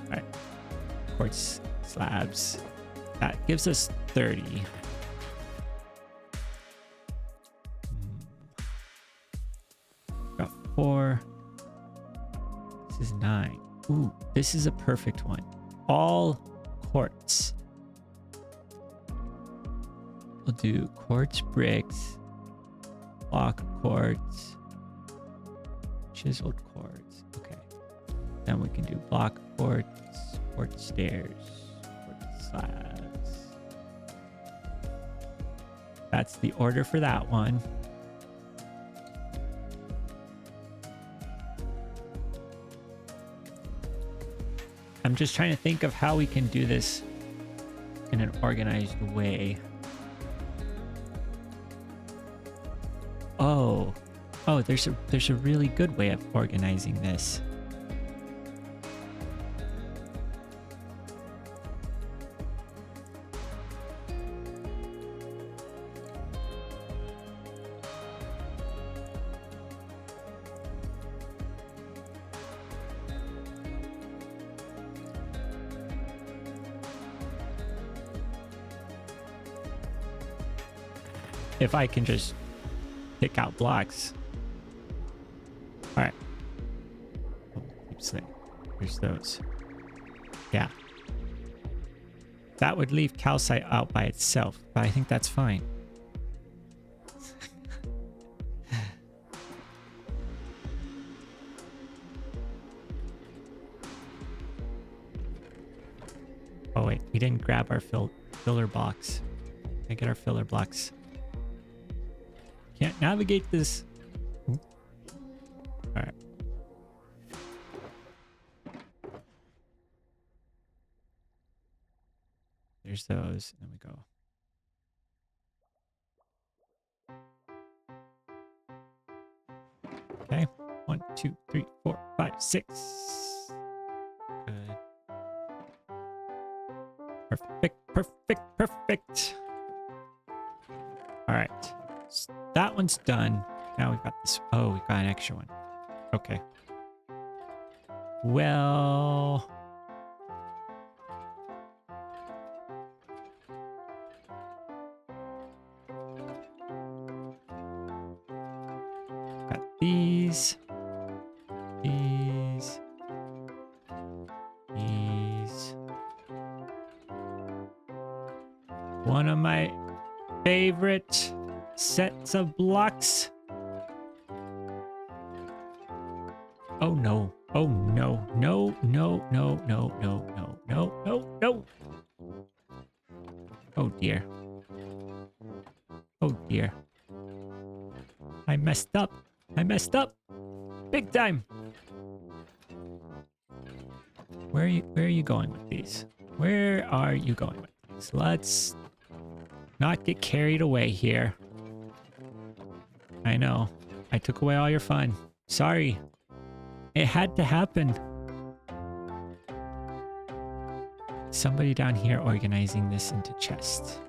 Speaker 1: right, quartz slabs. That gives us 30. Got 4. This is 9. Ooh, this is a perfect one. All quartz. We'll do quartz bricks, block quartz, chiseled quartz. Okay. Then we can do block quartz, quartz stairs, quartz slabs. That's the order for that one. I'm just trying to think of how we can do this in an organized way. Oh, there's a really good way of organizing this. If I can just pick out blocks. All right. Oh, here's those. Yeah. That would leave calcite out by itself, but I think that's fine. Oh wait, we didn't grab our filler blocks. Can I get our filler blocks? Can't navigate this. Ooh. All right. There's those. And then we go. Okay. 1, 2, 3, 4, 5, 6. Good. Perfect. All right. So that one's done. Now we've got this. Oh, we've got an extra one. Okay. Well. Got these. These. One of my favorite sets of blocks. Oh no. Oh no. No. Oh dear. Oh dear. I messed up. Big time. Where are you going with these? Where are you going with this? Let's not get carried away here. I know. I took away all your fun. Sorry. It had to happen. Somebody down here organizing this into chests.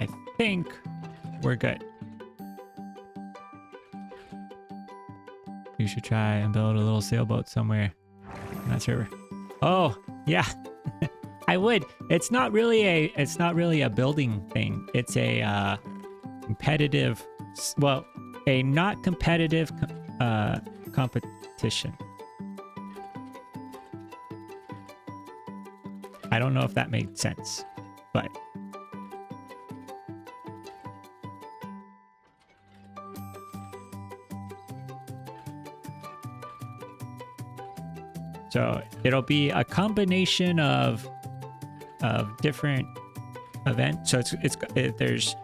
Speaker 1: I think we're good. You should try and build a little sailboat somewhere in that server. Oh, yeah. I would. It's not really a building thing. It's a competitive, well, a not competitive competition. I don't know if that made sense, but so it'll be a combination of different events. So there's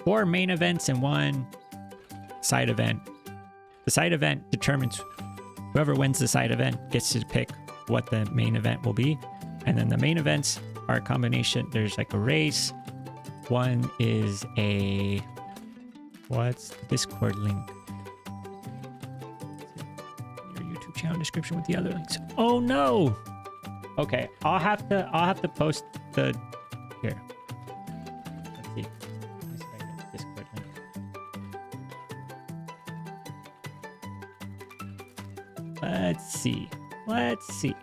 Speaker 1: 4 main events and 1 side event. The side event determines whoever wins the side event gets to pick what the main event will be. And then the main events are a combination. There's like a race. One is a, what's the Discord link? Channel description with the other links. Oh no. Okay, I'll have to post the here. Let's see. Let's see if I get the Discord link. Let's see. Let's see.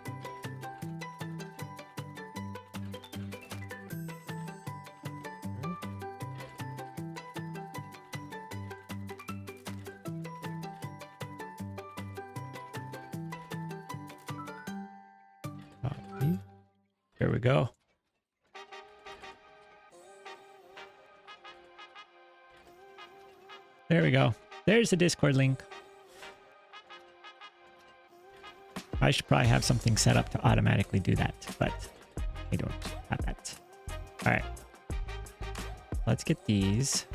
Speaker 1: There we go. There we go. There's the Discord link. I should probably have something set up to automatically do that, but I don't have that. All right. Let's get these.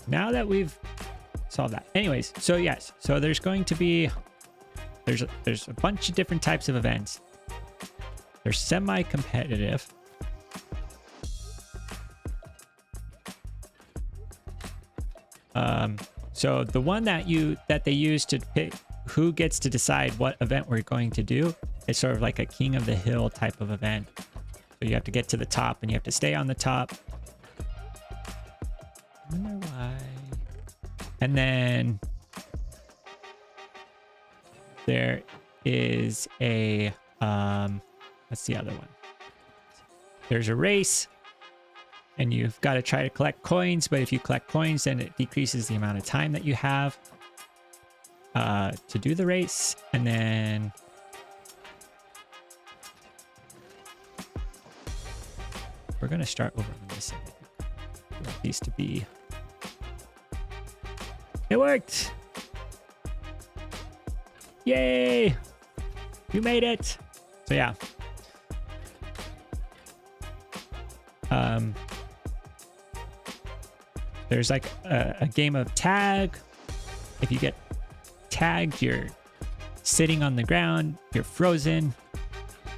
Speaker 1: Now that we've solved that. Anyways, so yes. So there's going to be... There's a bunch of different types of events. They're semi-competitive. So the one that they use to pick who gets to decide what event we're going to do is sort of like a king of the hill type of event. So you have to get to the top and you have to stay on the top. I wonder why. And then there is a what's the other one? There's a race and you've got to try to collect coins, but if you collect coins then it decreases the amount of time that you have to do the race. And then we're gonna start over on this end. We want these to be... It worked! Yay! You made it! So yeah. There's like a game of tag. If you get tagged, you're sitting on the ground, you're frozen,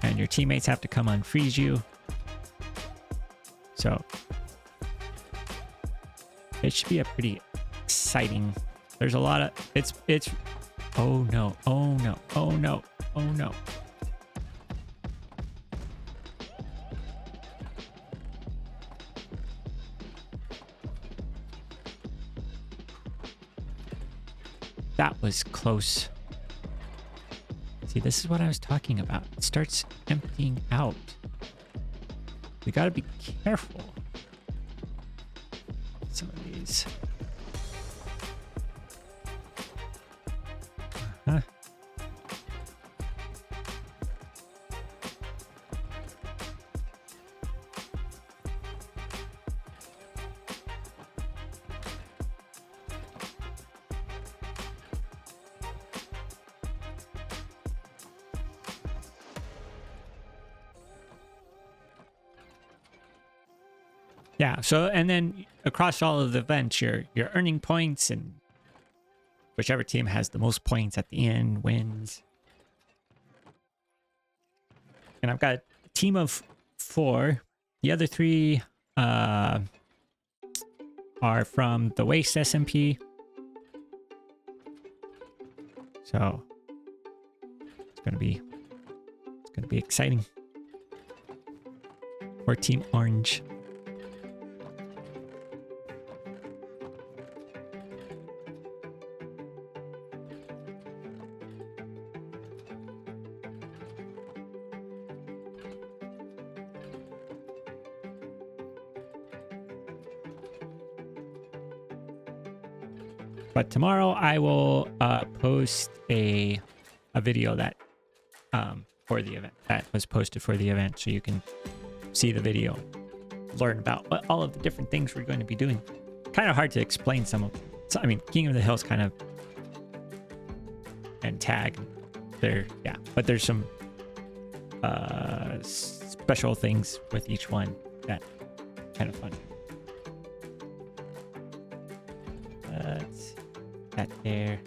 Speaker 1: and your teammates have to come unfreeze you. So it should be a pretty exciting... There's a lot of... It's... Oh no, oh no, oh no, oh no. That was close. See, this is what I was talking about. It starts emptying out. We gotta be careful. Some of these. Yeah. So, and then across all of the events, you're earning points, and whichever team has the most points at the end wins. And I've got a team of 4. The other 3 are from the Waste SMP. So it's gonna be exciting. Or Team Orange. But tomorrow I will post a video that for the event that was posted for the event, so you can see the video, learn about what all of the different things we're going to be doing. Kind of hard to explain some of. So, I mean, King of the Hills kind of and tag there, yeah. But there's some special things with each one that kind of fun. That there.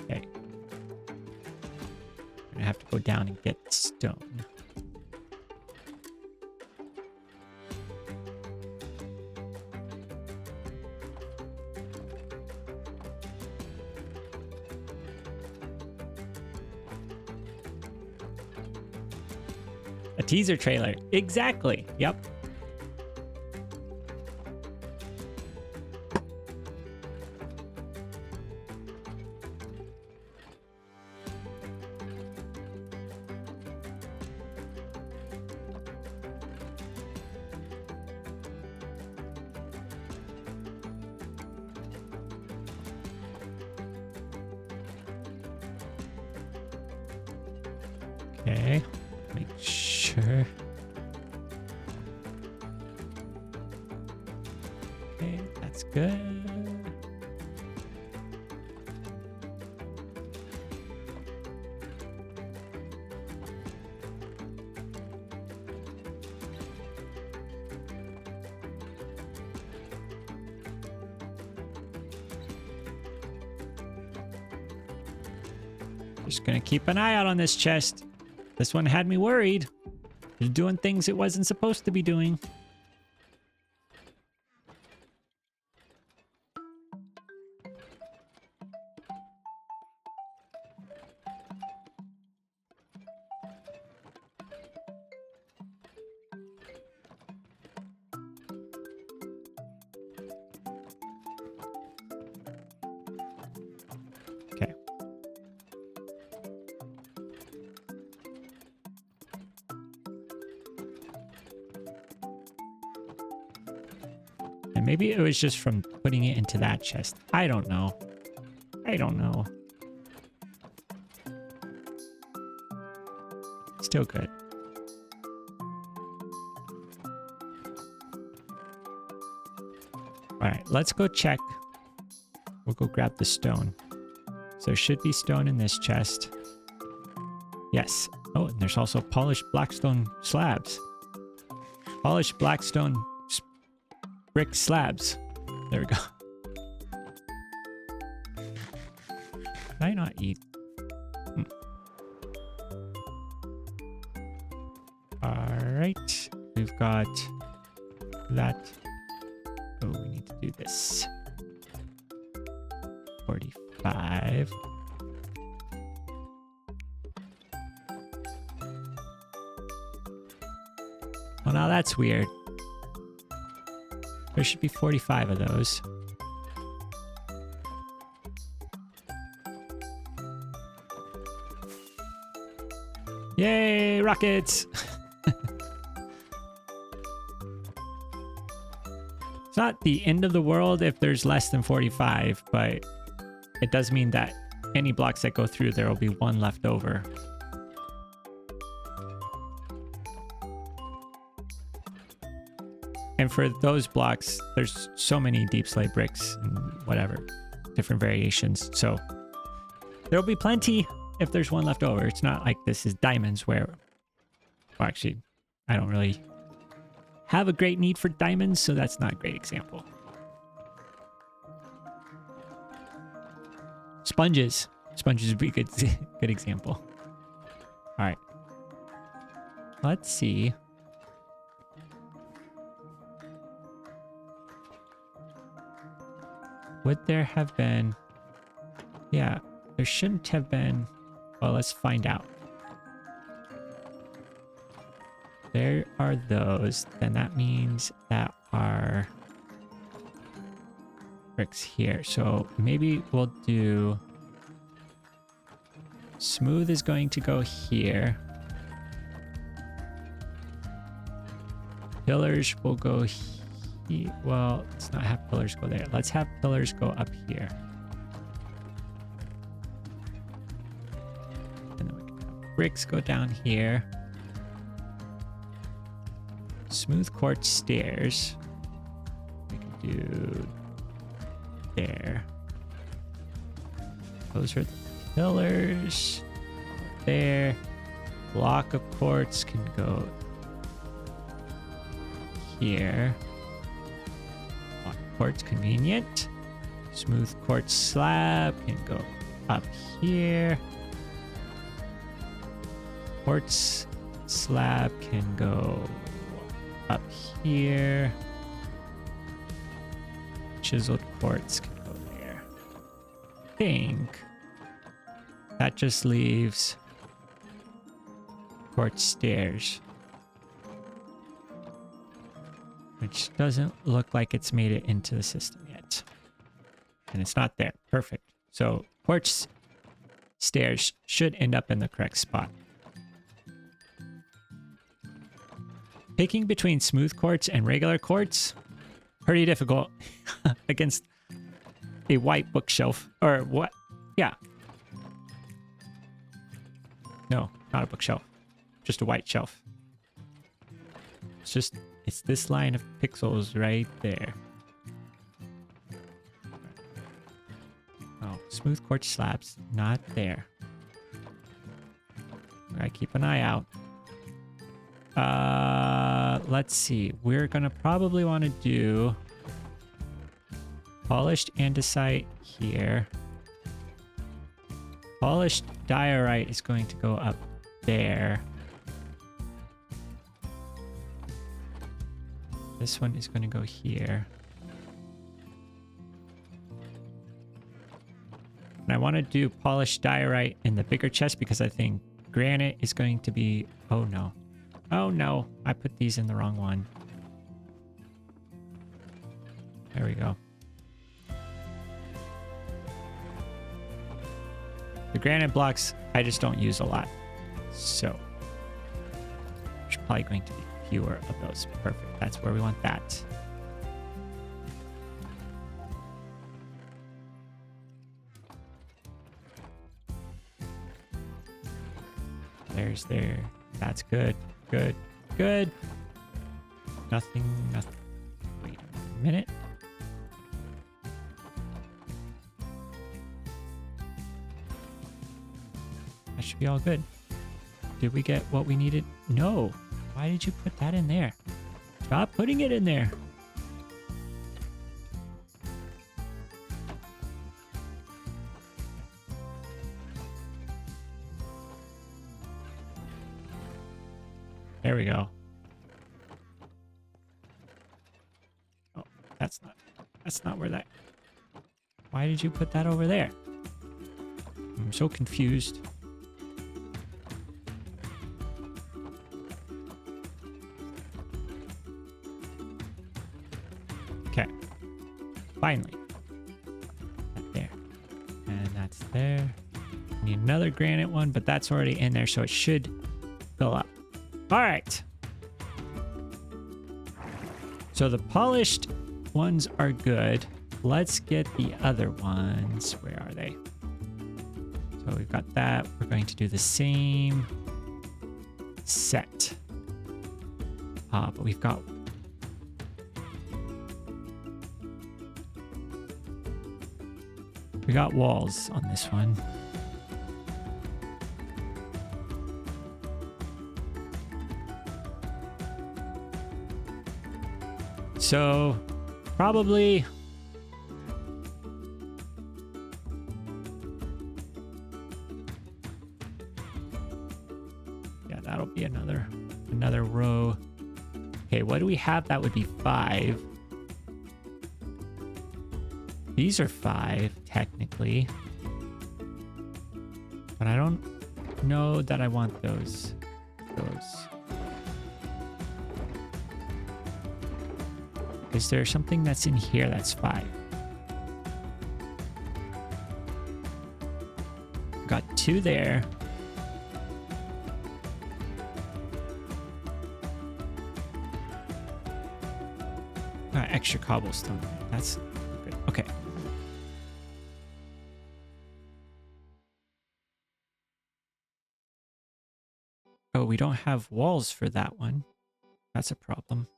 Speaker 1: Okay. I'm gonna have to go down and get stone. A teaser trailer. Exactly. Yep. Okay. Make sure. Okay, that's good. Just gonna keep an eye out on this chest. This one had me worried. It's doing things it wasn't supposed to be doing. Okay. And maybe it was just from putting it into that chest. I don't know. I don't know. Still good. All right, let's go check. We'll go grab the stone. So there should be stone in this chest. Yes. Oh, and there's also polished blackstone slabs. Polished blackstone brick slabs. There we go. Did I not eat? Alright. We've got that. Oh, we need to do this. 45. Oh, now that's weird. There should be 45 of those. Yay, rockets! It's not the end of the world if there's less than 45, but it does mean that any blocks that go through, there will be one left over. And for those blocks, there's so many deep slate bricks and whatever, different variations. So There'll be plenty if there's one left over. It's not like this is diamonds where... Well, actually, I don't really have a great need for diamonds, so that's not a great example. Sponges. Sponges would be a good, good example. All right. Let's see. Would there have been... Yeah, there shouldn't have been... Well, let's find out. There are those. Then that means that are bricks here. So maybe we'll do... Smooth is going to go here. Pillars will go here. Well, let's not have pillars go there. Let's have pillars go up here. And then we can have bricks go down here. Smooth quartz stairs. We can do there. Those are the pillars. There. Block of quartz can go here. Block of quartz convenient. Smooth quartz slab can go up here. Quartz slab can go up here. Chiseled quartz can go there. I think that just leaves quartz stairs, which doesn't look like it's made it into the system yet. And it's not there. Perfect. So quartz stairs should end up in the correct spot. Picking between smooth quartz and regular quartz, pretty difficult against a white bookshelf. Or what? Yeah. No, not a bookshelf. Just a white shelf. It's this line of pixels right there. Oh, smooth quartz slabs, not there. I keep an eye out. Let's see. We're gonna probably want to do polished andesite here. Polished diorite is going to go up there. This one is going to go here. And I want to do polished diorite in the bigger chest because I think granite is going to be... Oh no. Oh no, I put these in the wrong one. There we go. The granite blocks, I just don't use a lot. So, there's probably going to be fewer of those. Perfect, that's where we want that. There's there. That's good. Good. Good. Nothing. Wait a minute. That should be all good. Did we get what we needed? No. Why did you put that in there? Stop putting it in there. There we go. Oh, that's not where that... Why did you put that over there? I'm so confused. Okay. Finally. That there. And that's there. Need another granite one, but that's already in there, so it should fill up. All right. So the polished ones are good. Let's get the other ones. Where are they? So we've got that. We're going to do the same set. But we've got... We got walls on this one. So probably yeah, that'll be another row. Okay, what do we have? That would be 5. These are 5 technically, but I don't know that I want those. Is there something that's in here that's 5? Got 2 there. Extra cobblestone. That's good. Okay. Oh, we don't have walls for that one. That's a problem.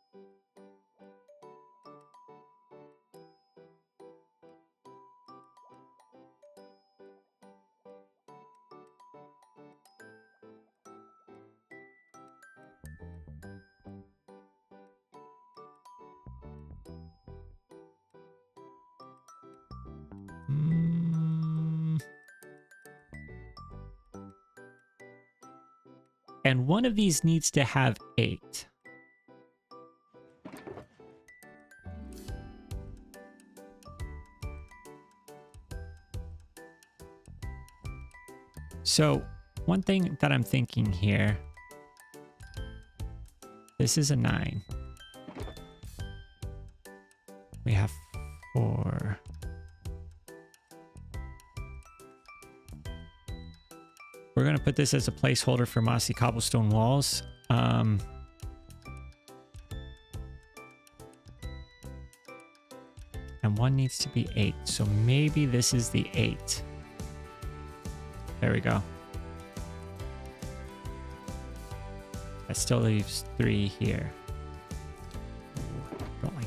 Speaker 1: And one of these needs to have 8. So one thing that I'm thinking here, this is a 9. We have 4. We're going to put this as a placeholder for mossy cobblestone walls. And one needs to be 8. So maybe this is the 8. There we go. That still leaves 3 here. Don't like.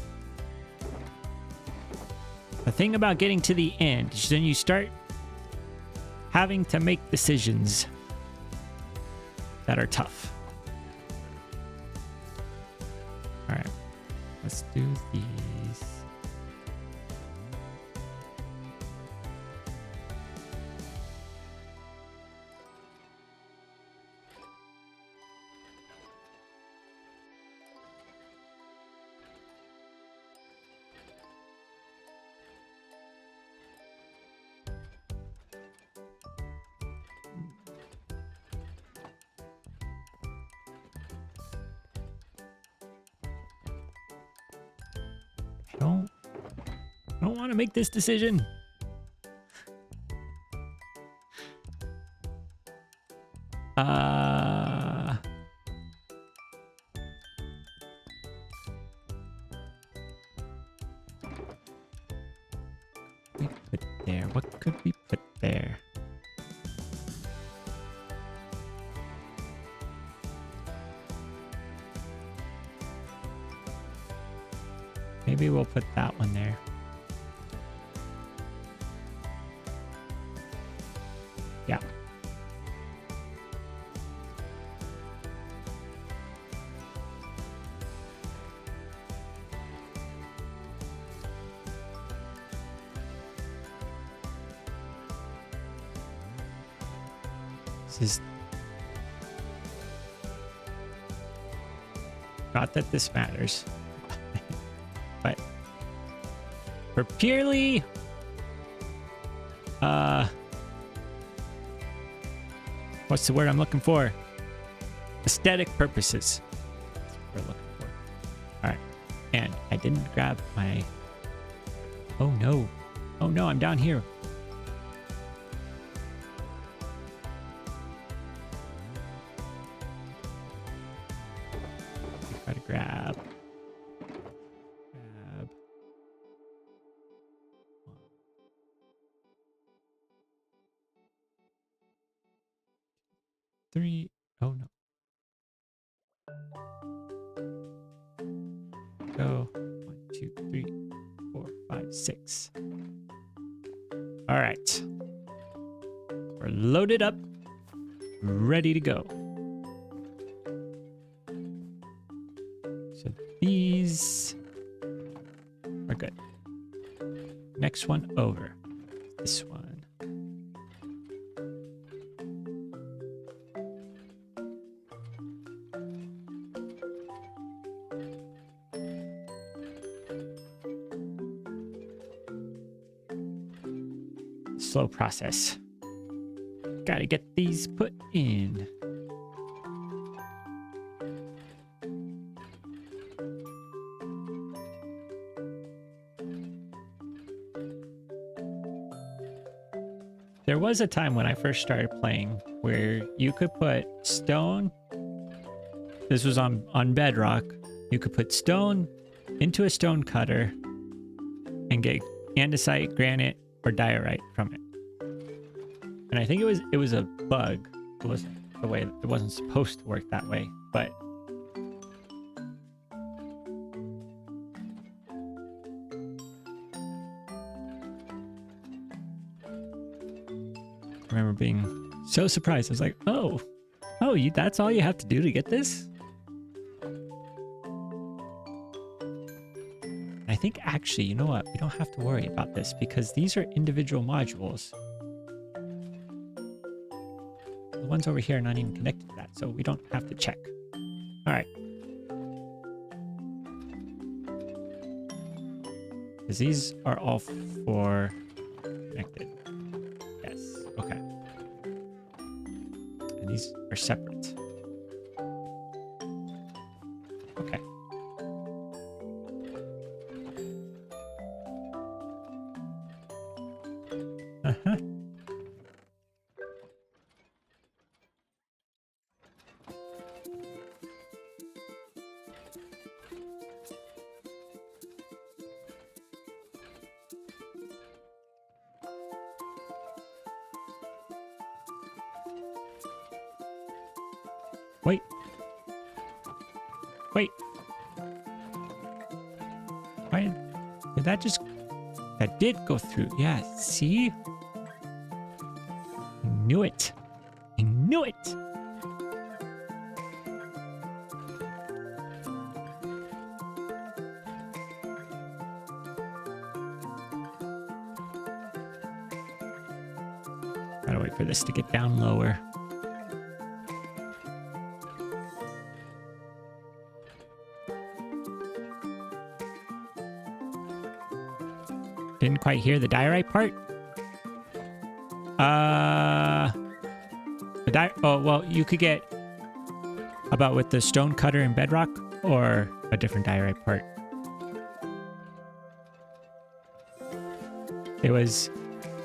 Speaker 1: The thing about getting to the end is then you start having to make decisions that are tough. All right, let's do these. I don't want to make this decision. We put there. What could we put there? Maybe we'll put that one there. Yeah. This is not that this matters, but for purely what's the word I'm looking for? Aesthetic purposes. That's what we're looking for. All right. And I didn't grab my... Oh, no. Oh, no, I'm down here. Gotta grab. Grab. 3. Oh, no. Go. 1, 2, 3, 4, 5, 6. All right. We're loaded up, ready to go. So these next one over? This one. Slow process. Gotta get these put in. There was a time when I first started playing where you could put stone. This was on bedrock. You could put stone into a stone cutter and get andesite, granite, or diorite from it. And I think it was a bug. It wasn't the way, it wasn't supposed to work that way, but I remember being so surprised. I was like, oh, that's all you have to do to get this? I think actually, you know what? We don't have to worry about this because these are individual modules. The ones over here are not even connected to that, so we don't have to check. All right. Because these are all four connected. Yes, okay. And these are separate. Okay. Uh-huh. Wait. Wait. Why did that just... That did go through. Yeah, see? I knew it. I knew it. Gotta wait for this to get down lower. Didn't quite hear the diorite part. Oh, well, you could get about with the stone cutter and bedrock or a different diorite part. It was,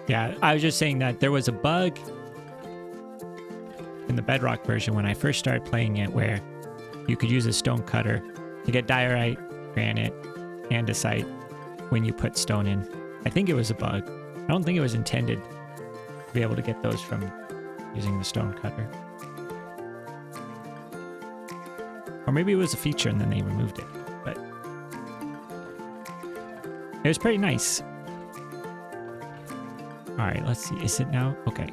Speaker 1: yeah, I was just saying that there was a bug in the bedrock version when I first started playing it where you could use a stone cutter to get diorite, granite, andesite when you put stone in. I think it was a bug. I don't think it was intended to be able to get those from using the stone cutter. Or maybe it was a feature and then they removed it, but it was pretty nice. All right, let's see. Is it now? Okay.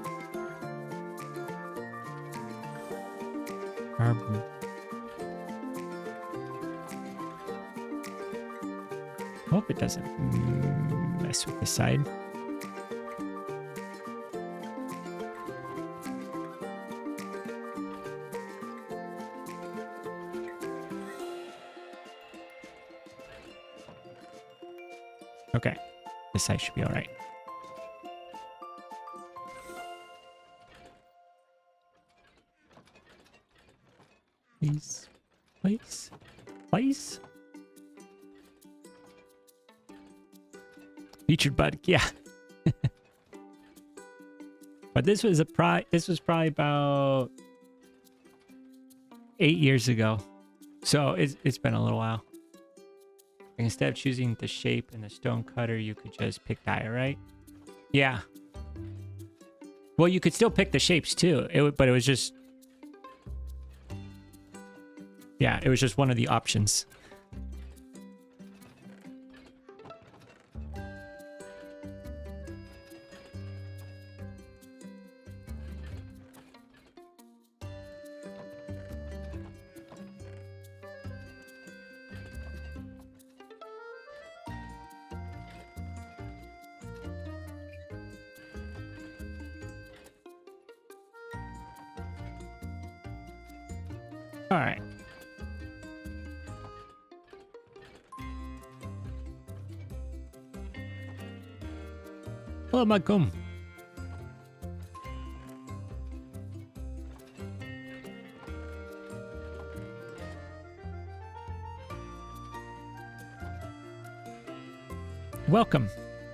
Speaker 1: Hope it doesn't mess with the side. Okay, this side should be all right. Please, please, please. Featured bud, yeah. But this was probably about 8 years ago, so it's been a little while. Instead of choosing the shape and the stone cutter, you could just pick diorite. Yeah. Well, you could still pick the shapes too. But it was just, yeah, it was just one of the options. All right. Hello, Malcolm. Welcome.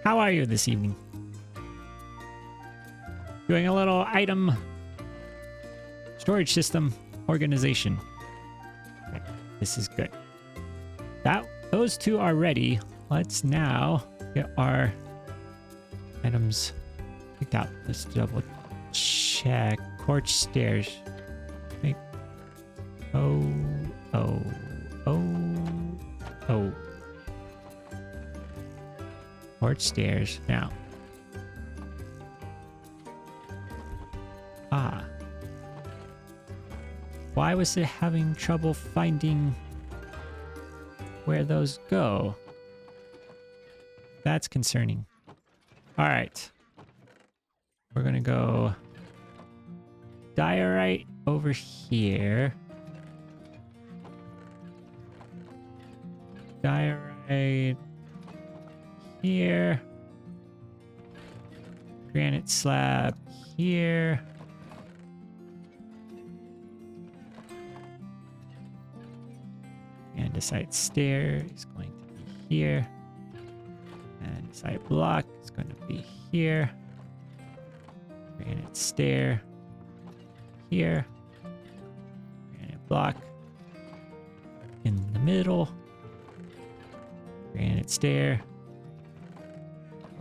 Speaker 1: How are you this evening? Doing a little item storage system organization. Okay, this is good. Those two are ready. Let's now get our items picked out. Let's double check. Porch stairs. Make... Oh. Porch stairs now. Ah. Why was it having trouble finding where those go? That's concerning. All right. We're going to go diorite over here. Diorite here. Granite slab here. Andesite stair is going to be here. Andesite block is going to be here. Granite stair here. Granite block in the middle. Granite stair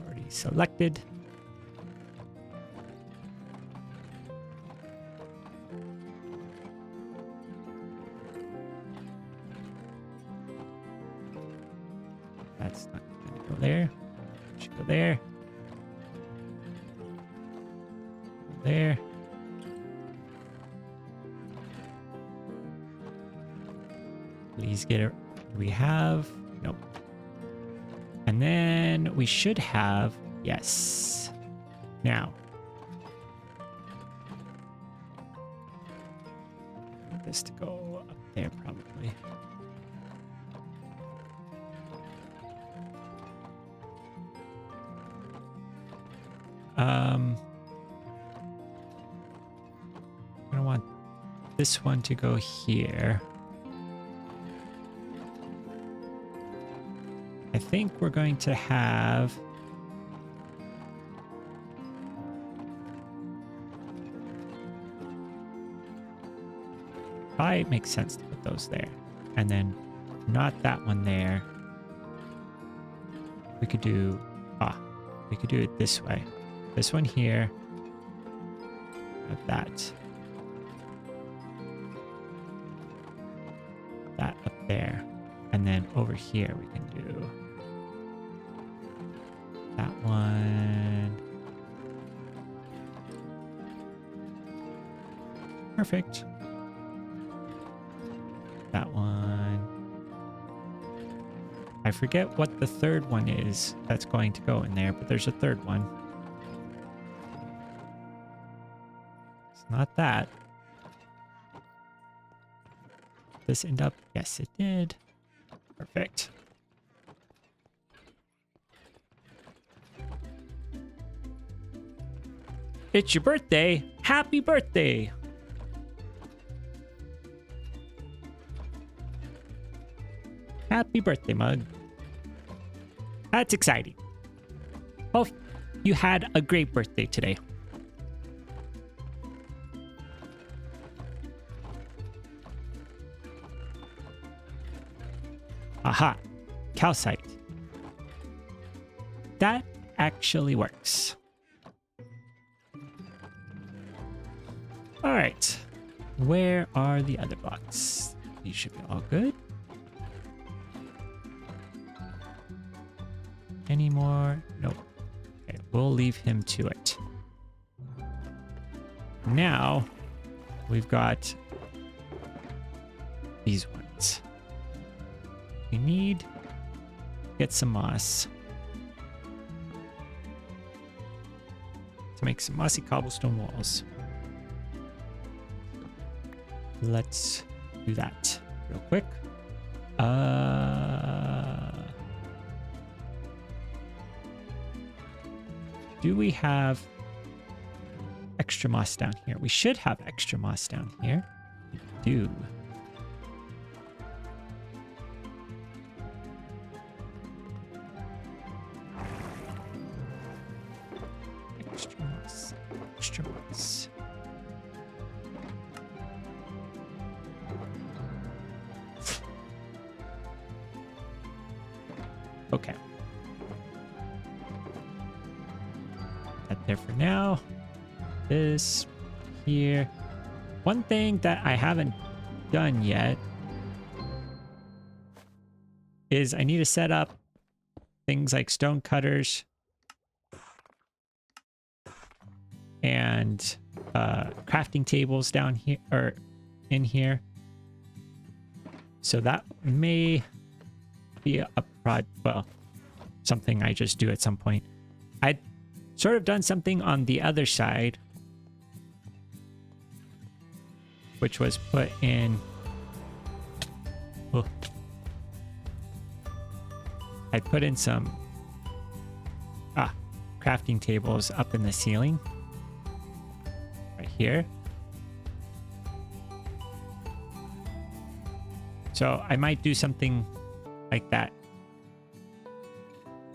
Speaker 1: already selected. That's not going to go there. Should go there. Go there. Please get it. Do we have? Nope. And then we should have, yes. Now. I want this to go up there probably. I'm gonna want this one to go here. I think we're going to have probably it makes sense to put those there. And then not that one there. We could do it this way. This one here. Have that. That up there. And then over here we can do that one. Perfect. That one. I forget what the third one is that's going to go in there, but there's a third one. It's not that. Did this end up? Yes, it did. Perfect. It's your birthday. Happy birthday. Happy birthday, Mug. That's exciting. Hope you had a great birthday today. Aha, calcite. That actually works. All right, where are the other blocks? These should be all good. Any more? Nope. Okay, we'll leave him to it. Now, we've got these ones. We need to get some moss to make some mossy cobblestone walls. Let's do that real quick. Do we have extra moss down here? We should have extra moss down here. We do. Extra moss. Extra moss. Okay. That there for now. This here. One thing that I haven't done yet is I need to set up things like stone cutters and crafting tables down here or in here. So that may be a something I just do at some point. I'd sort of done something on the other side, which was put in. I put in some crafting tables up in the ceiling right here. So I might do something like that.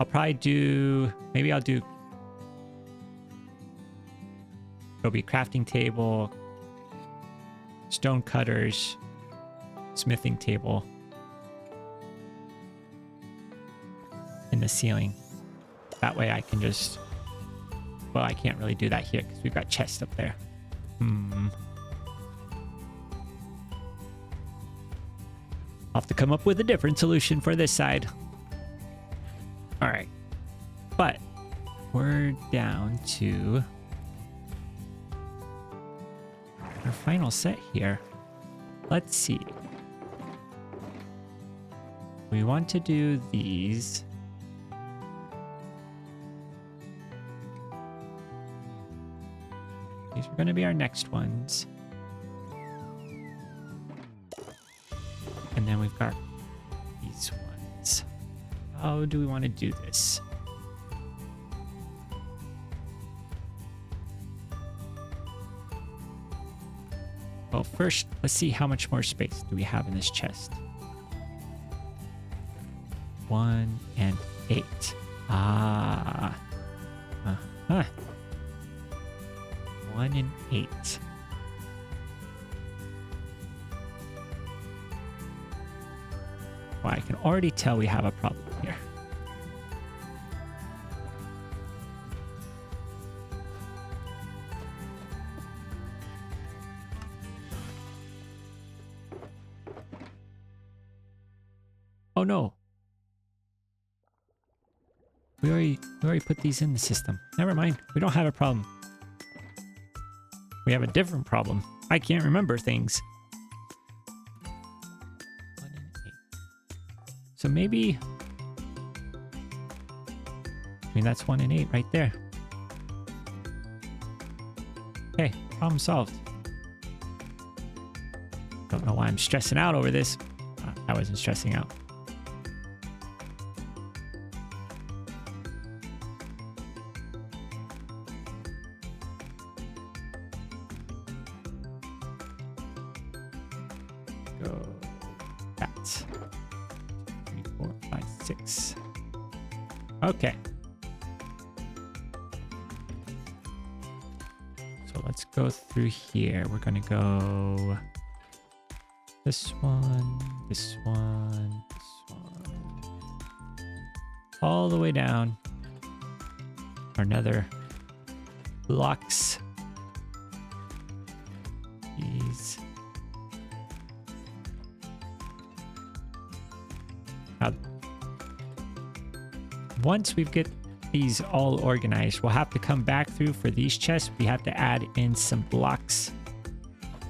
Speaker 1: I'll probably do, maybe I'll do, it'll be crafting table, stone cutters, smithing table in the ceiling. That way I can just, well, I can't really do that here because we've got chests up there. I'll have to come up with a different solution for this side. All right, but we're down to our final set here. Let's see. We want to do these. These are going to be our next ones. And then we've got these ones. How do we want to do this? Well, first, let's see how much more space do we have in this chest. 1 and 8. Ah. 1 and 8. Well, I can already tell we have a problem here. Oh no. We already put these in the system. Never mind. We don't have a problem. We have a different problem. I can't remember things. 1 and 8. So maybe, I mean, that's 1 and 8 right there. Okay, problem solved. Don't know why I'm stressing out over this. I wasn't stressing out. Go that. 3, 4, 5, 6. Okay. So let's go through here. We're gonna go this one, this one, this one, all the way down. Our nether blocks. These. Now, once we get these all organized, we'll have to come back through for these chests. We have to add in some blocks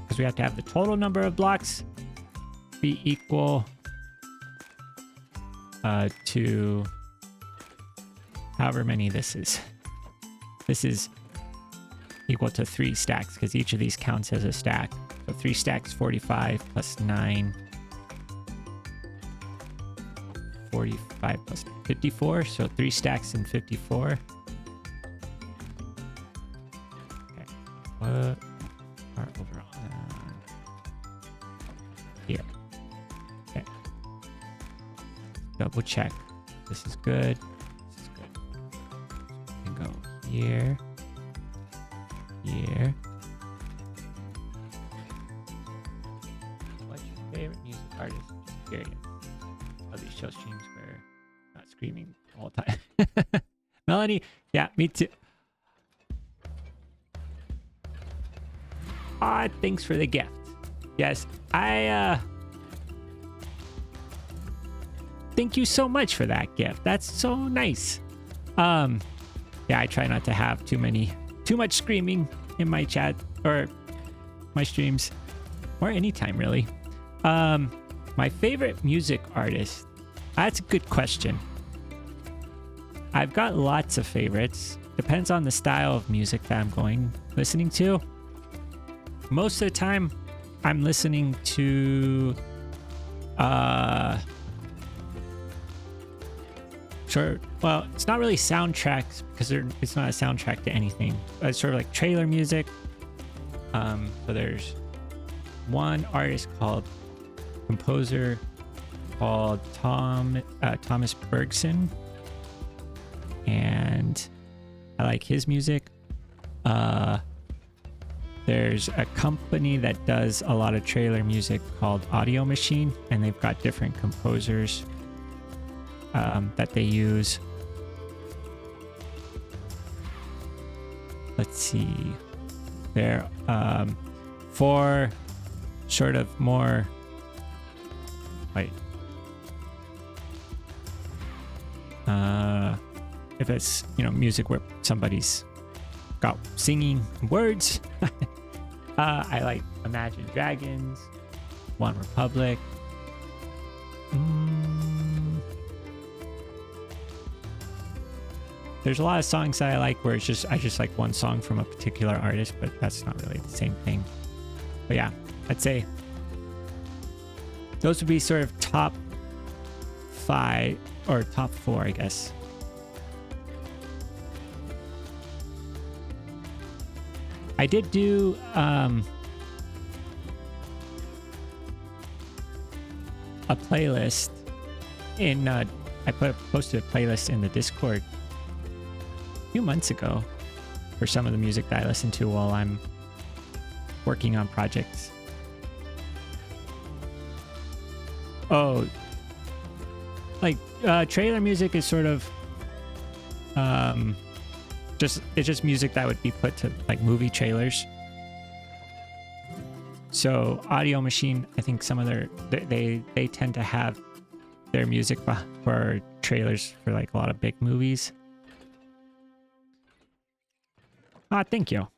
Speaker 1: because we have to have the total number of blocks be equal to however many this is. This is equal to 3 stacks because each of these counts as a stack. So 3 stacks, 45 plus 9. 45 plus 54, so 3 stacks and 54. Okay, what are over on here? Okay, double check. This is good. This is good. We can go here, here. What's your favorite music artist? Just curious. These show streams where not screaming all the time. Melanie, yeah, me too. Thanks for the gift. Yes, thank you so much for that gift. That's so nice. Yeah, I try not to have too much screaming in my chat or my streams or anytime really. My favorite music artist, that's a good question. I've got lots of favorites. Depends on the style of music that I'm listening to. Most of the time, I'm listening to well, it's not really soundtracks because it's not a soundtrack to anything. It's sort of like trailer music. So there's one composer called Thomas Bergson, and I like his music. There's a company that does a lot of trailer music called Audio Machine, and they've got different composers that they use. Let's see. There for sort of more if it's music where somebody's got singing words, I like Imagine Dragons, One Republic. There's a lot of songs that I like where I just like one song from a particular artist, but that's not really the same thing. But yeah, I'd say those would be sort of top 5 or top 4, I guess. I did do a playlist in I posted a playlist in the Discord a few months ago for some of the music that I listen to while I'm working on projects. Oh, like trailer music is sort of it's just music that would be put to like movie trailers. So Audio Machine, I think some of they tend to have their music for trailers for like a lot of big movies. Thank you.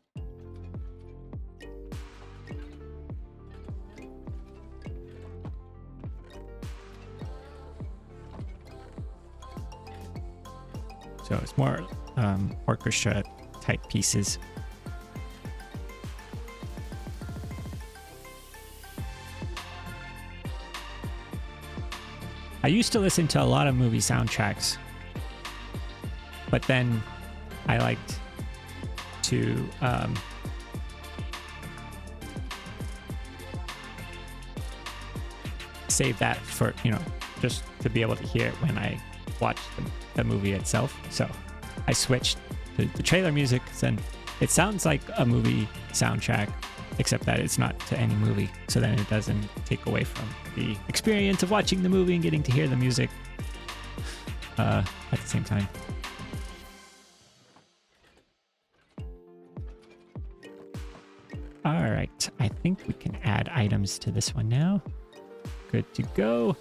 Speaker 1: So it's more orchestra type pieces. I used to listen to a lot of movie soundtracks, but then I liked to save that for, just to be able to hear it when I watch the movie itself. So I switched to the trailer music, then it sounds like a movie soundtrack, except that it's not to any movie. So then it doesn't take away from the experience of watching the movie and getting to hear the music at the same time. All right, I think we can add items to this one now. Good to go.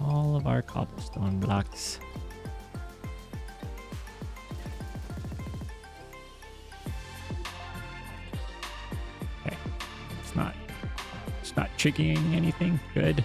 Speaker 1: All of our cobblestone blocks. Okay, it's not triggering anything. Good.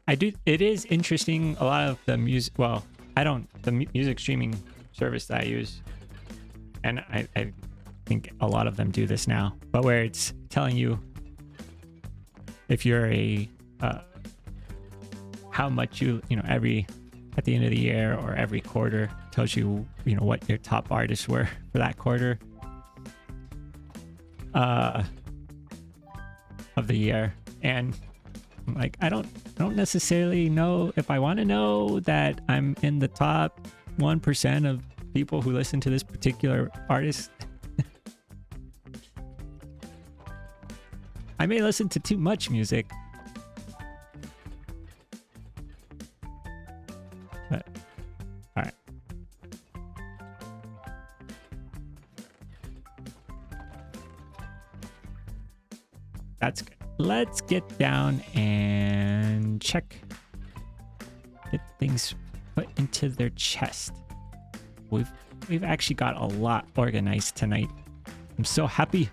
Speaker 1: I do. It is interesting. A lot of the music. Well, I don't. The music streaming service that I use, and I think a lot of them do this now. But where it's telling you if you're a how much you know every at the end of the year or every quarter tells you what your top artists were for that quarter of the year. And like I don't necessarily know if I want to know that I'm in the top 1% of people who listen to this particular artist. I may listen to too much music, but all right. That's good. Let's get down and check. Get things put into their chest. We've actually got a lot organized tonight. I'm so happy.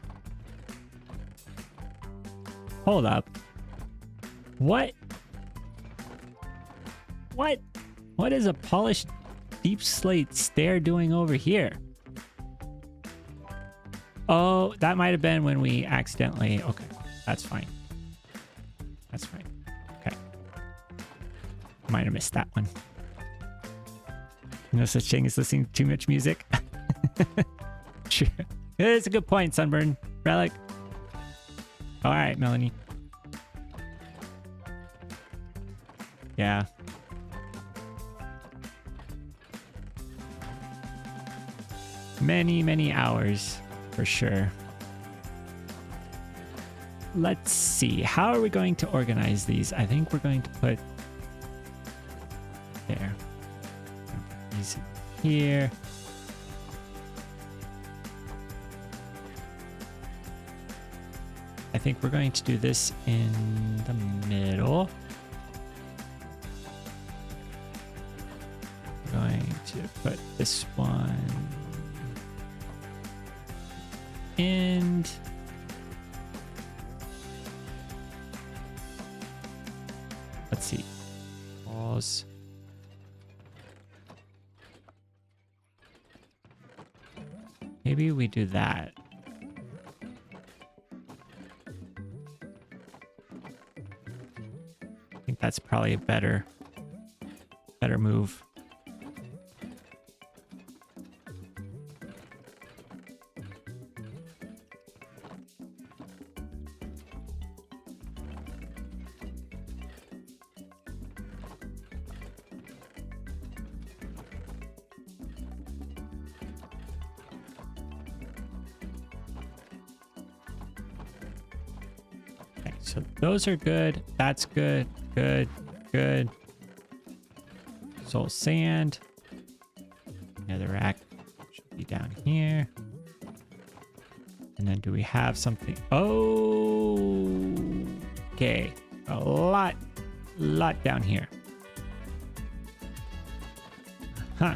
Speaker 1: Hold up. What is a polished deep slate stair doing over here? Oh, that might have been when we accidentally... Okay, that's fine. That's fine. Okay. Might have missed that one. No such thing as listening to too much music. True. It's a good point, Sunburn. Relic. All right, Melanie. Yeah. Many hours for sure. Let's see. How are we going to organize these? I think we're going to put there. These here. I think we're going to do this in the middle. We're going to put this one and let's see. Pause. Maybe we do that. I think that's probably a better move. So those are good. That's good. Good. Soul sand. Nether rack should be down here. And then do we have something? Oh, okay. A lot down here. Huh.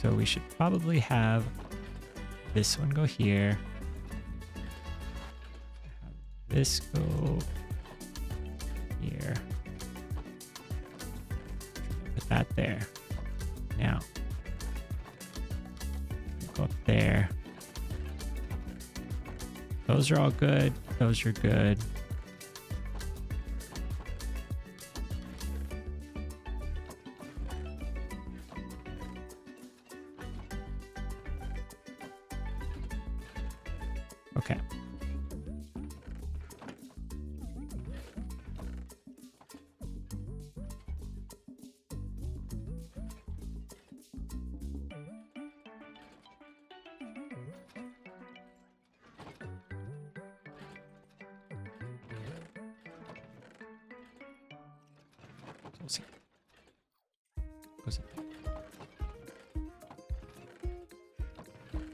Speaker 1: So we should probably have this one go here. This go here. Put that there. Now, go up there. Those are all good. Those are good. Okay.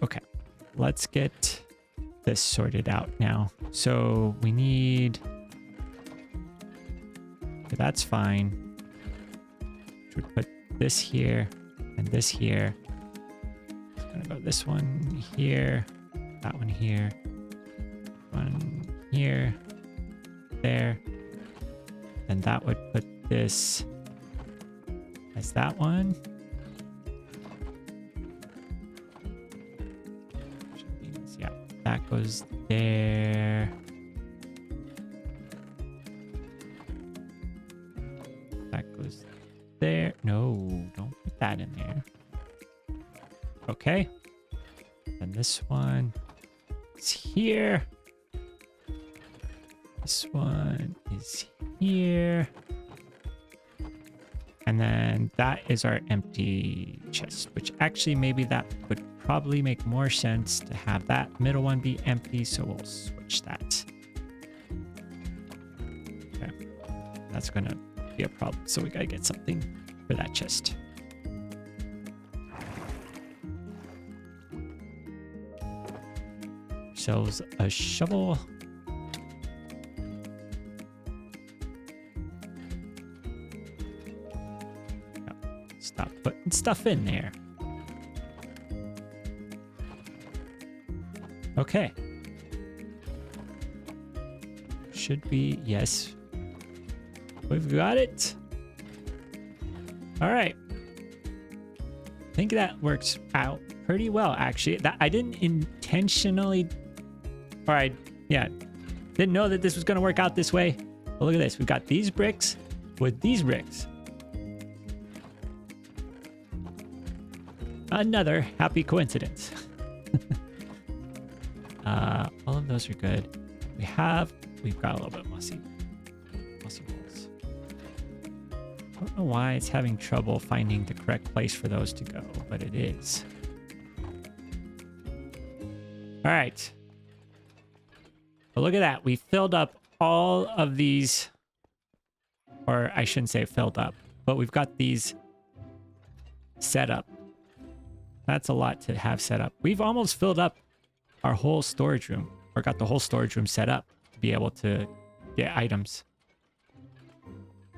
Speaker 1: Okay, let's get this sorted out now. So we need... Okay, that's fine. Should put this here and this here. It's gonna go this one here, that one here, one here, there. And that would put this as that one. Which means, yeah, that goes there. That goes there. No, don't put that in there. Okay. And this one is here. This one is here. And then that is our empty chest, which actually maybe that would probably make more sense to have that middle one be empty. So we'll switch that. Okay. That's going to be a problem. So we got to get something for that chest. Ourselves a shovel. Stop putting stuff in there. Okay. Should be, yes. We've got it. All right. I think that works out pretty well, actually. That I didn't intentionally, or didn't know that this was going to work out this way. But look at this. We've got these bricks with these bricks. Another happy coincidence. All of those are good. We've got a little bit mossy walls. I don't know why it's having trouble finding the correct place for those to go, but it is. All right. But look at that. We filled up all of these, or I shouldn't say filled up, but we've got these set up. That's a lot to have set up. We've almost filled up our whole storage room, or got the whole storage room set up to be able to get items.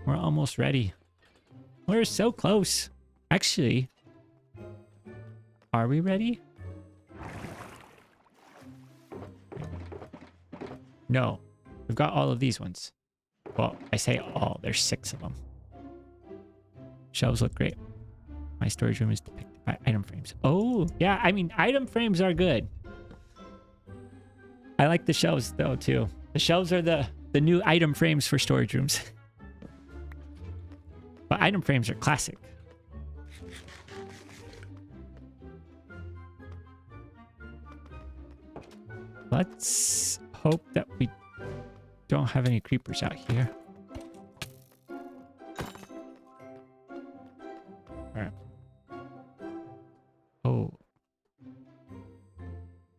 Speaker 1: We're almost ready. We're so close. Actually, are we ready? No, we've got all of these ones. Well, I say all, there's 6 of them. Shelves look great. My storage room is depicted by item frames. Oh, yeah, I mean, item frames are good. I like the shelves, though, too. The shelves are the new item frames for storage rooms. But item frames are classic. Let's hope that we don't have any creepers out here. Alright. Oh.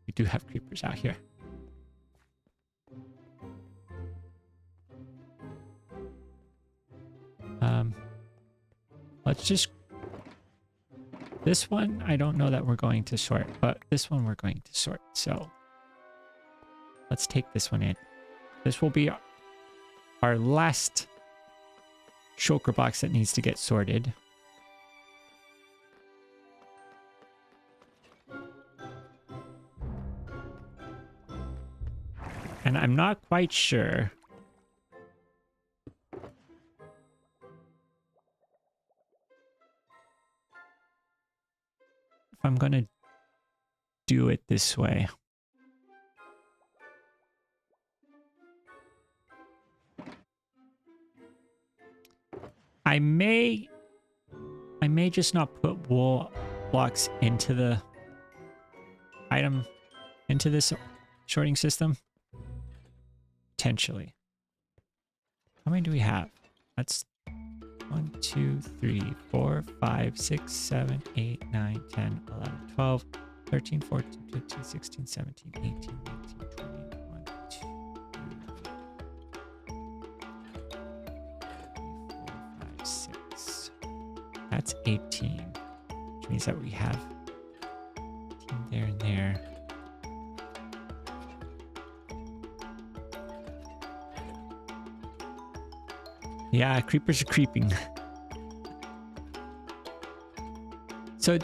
Speaker 1: We do have creepers out here. Let's just... This one, I don't know that we're going to sort, but this one we're going to sort, so... Let's take this one in. This will be our last shulker box that needs to get sorted. And I'm not quite sure if I'm going to do it this way. I may just not put wool blocks into the item, into this sorting system. Potentially. How many do we have? That's 1, 2, 3, 4, 5, 6, 7, 8, 9, 10, 11, 12, 13, 14, 15, 16, 17, 18, 19, 20, 21, 2, 6. That's 18. Which means that we have 18 there and there. Yeah, creepers are creeping. So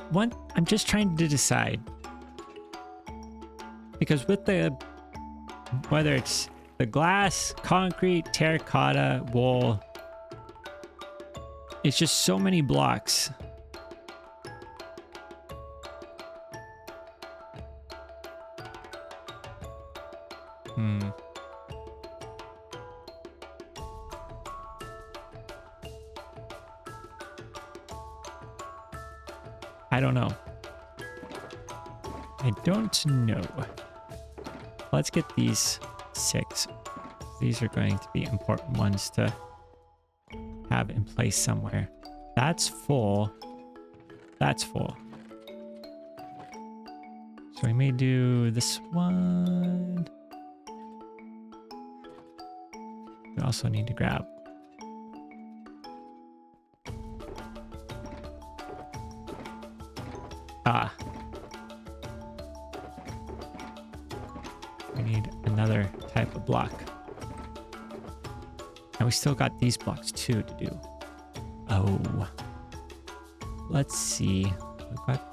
Speaker 1: I'm just trying to decide. Because with whether it's the glass, concrete, terracotta, wool. It's just so many blocks. I don't know. I don't know. Let's get these 6. These are going to be important ones to have in place somewhere. That's full. That's full. So we may do this one. We also need to grab. We need another type of block. And we still got these blocks too to do. Oh. Let's see. We've got...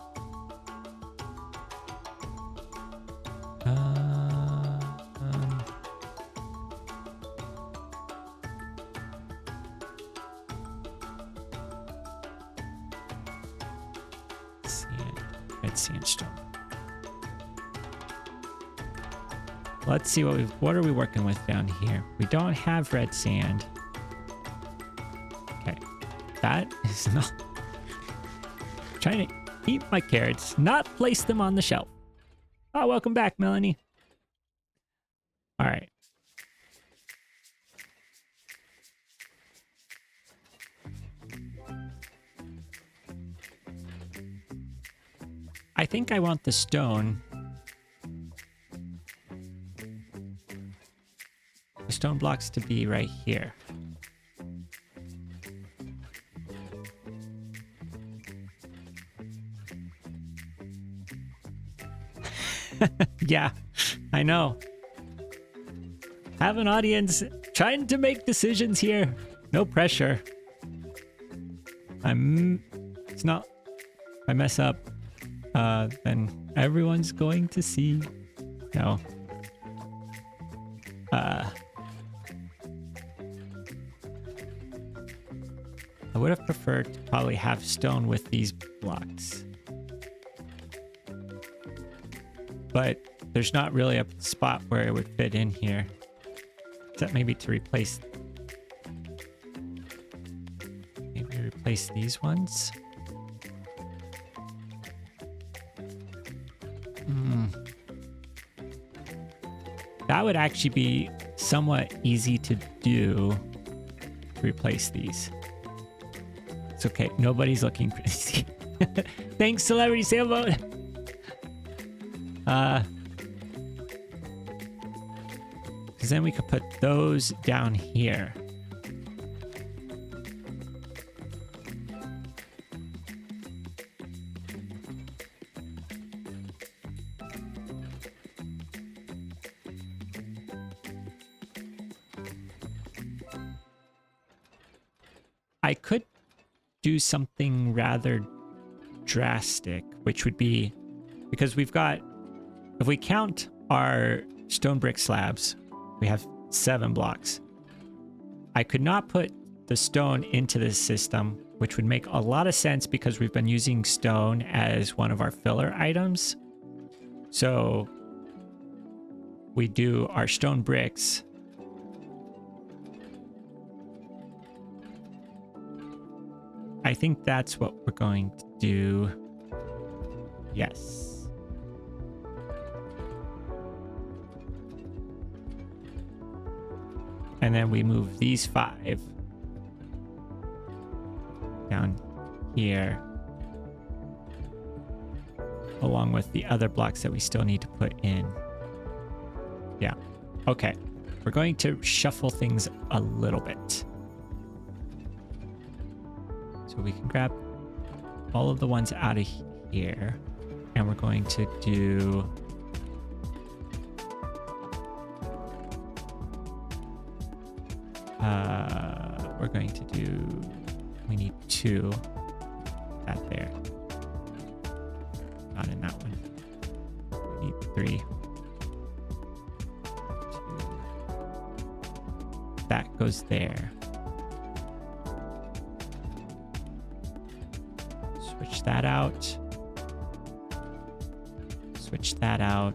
Speaker 1: red sandstone. Let's see what are we working with down here. We don't have red sand. Okay, that is not trying to eat my carrots, not place them on the shelf. Oh, welcome back, Melanie. All right. I think I want the stone. The stone blocks to be right here. Yeah, I know. Have an audience trying to make decisions here. No pressure. It's not, if I mess up, then everyone's going to see. No. I would have preferred to probably have stone with these blocks. But there's not really a spot where it would fit in here. Except maybe to replace... Maybe replace these ones? That would actually be somewhat easy to do. To replace these. It's okay. Nobody's looking crazy. Thanks, Celebrity Sailboat. Because then we could put those down here. I could do something rather drastic, which would be, because we've got, if we count our stone brick slabs, we have 7 blocks. I could not put the stone into this system, which would make a lot of sense because we've been using stone as one of our filler items. So we do our stone bricks. I think that's what we're going to do. Yes. And then we move these 5 down here, along with the other blocks that we still need to put in. Yeah. Okay. We're going to shuffle things a little bit. So we can grab all of the ones out of here, and we're going to do... we're going to do... We need 2. That there. Not in that one. We need 3. 2. that goes there. Switch that out. Switch that out.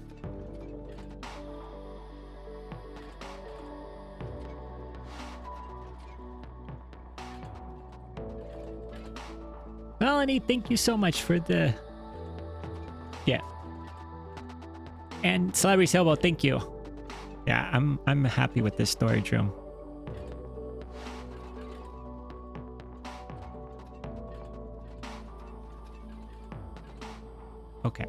Speaker 1: Melanie, thank you so much for the gift. And Celebrity Sailboat, thank you. Yeah, I'm happy with this storage room. Okay.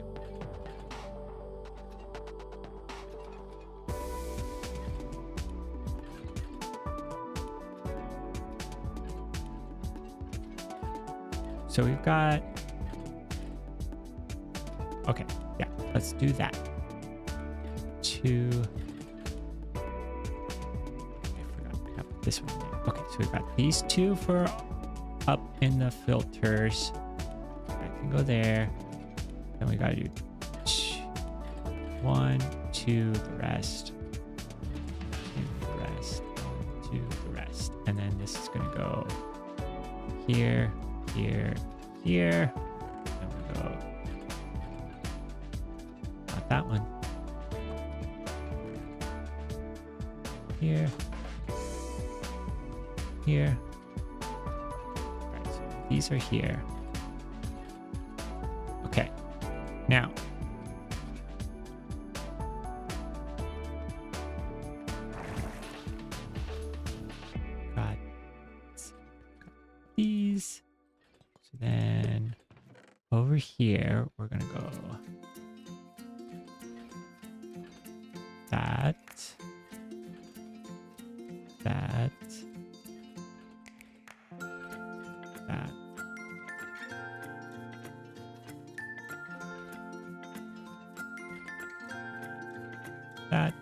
Speaker 1: So we've got... Okay, yeah, let's do that. I forgot we have this one there. Okay, so we've got these two for up in the filters. I can go there. Then we gotta do 1, 2, the rest. 2, the rest. 2, the rest. And then this is gonna go here, here, here. Then we go. Not that one. Here. Here. Alright, so these are here. Okay. Now. Got these. So then over here, we're gonna go that. That. That. That.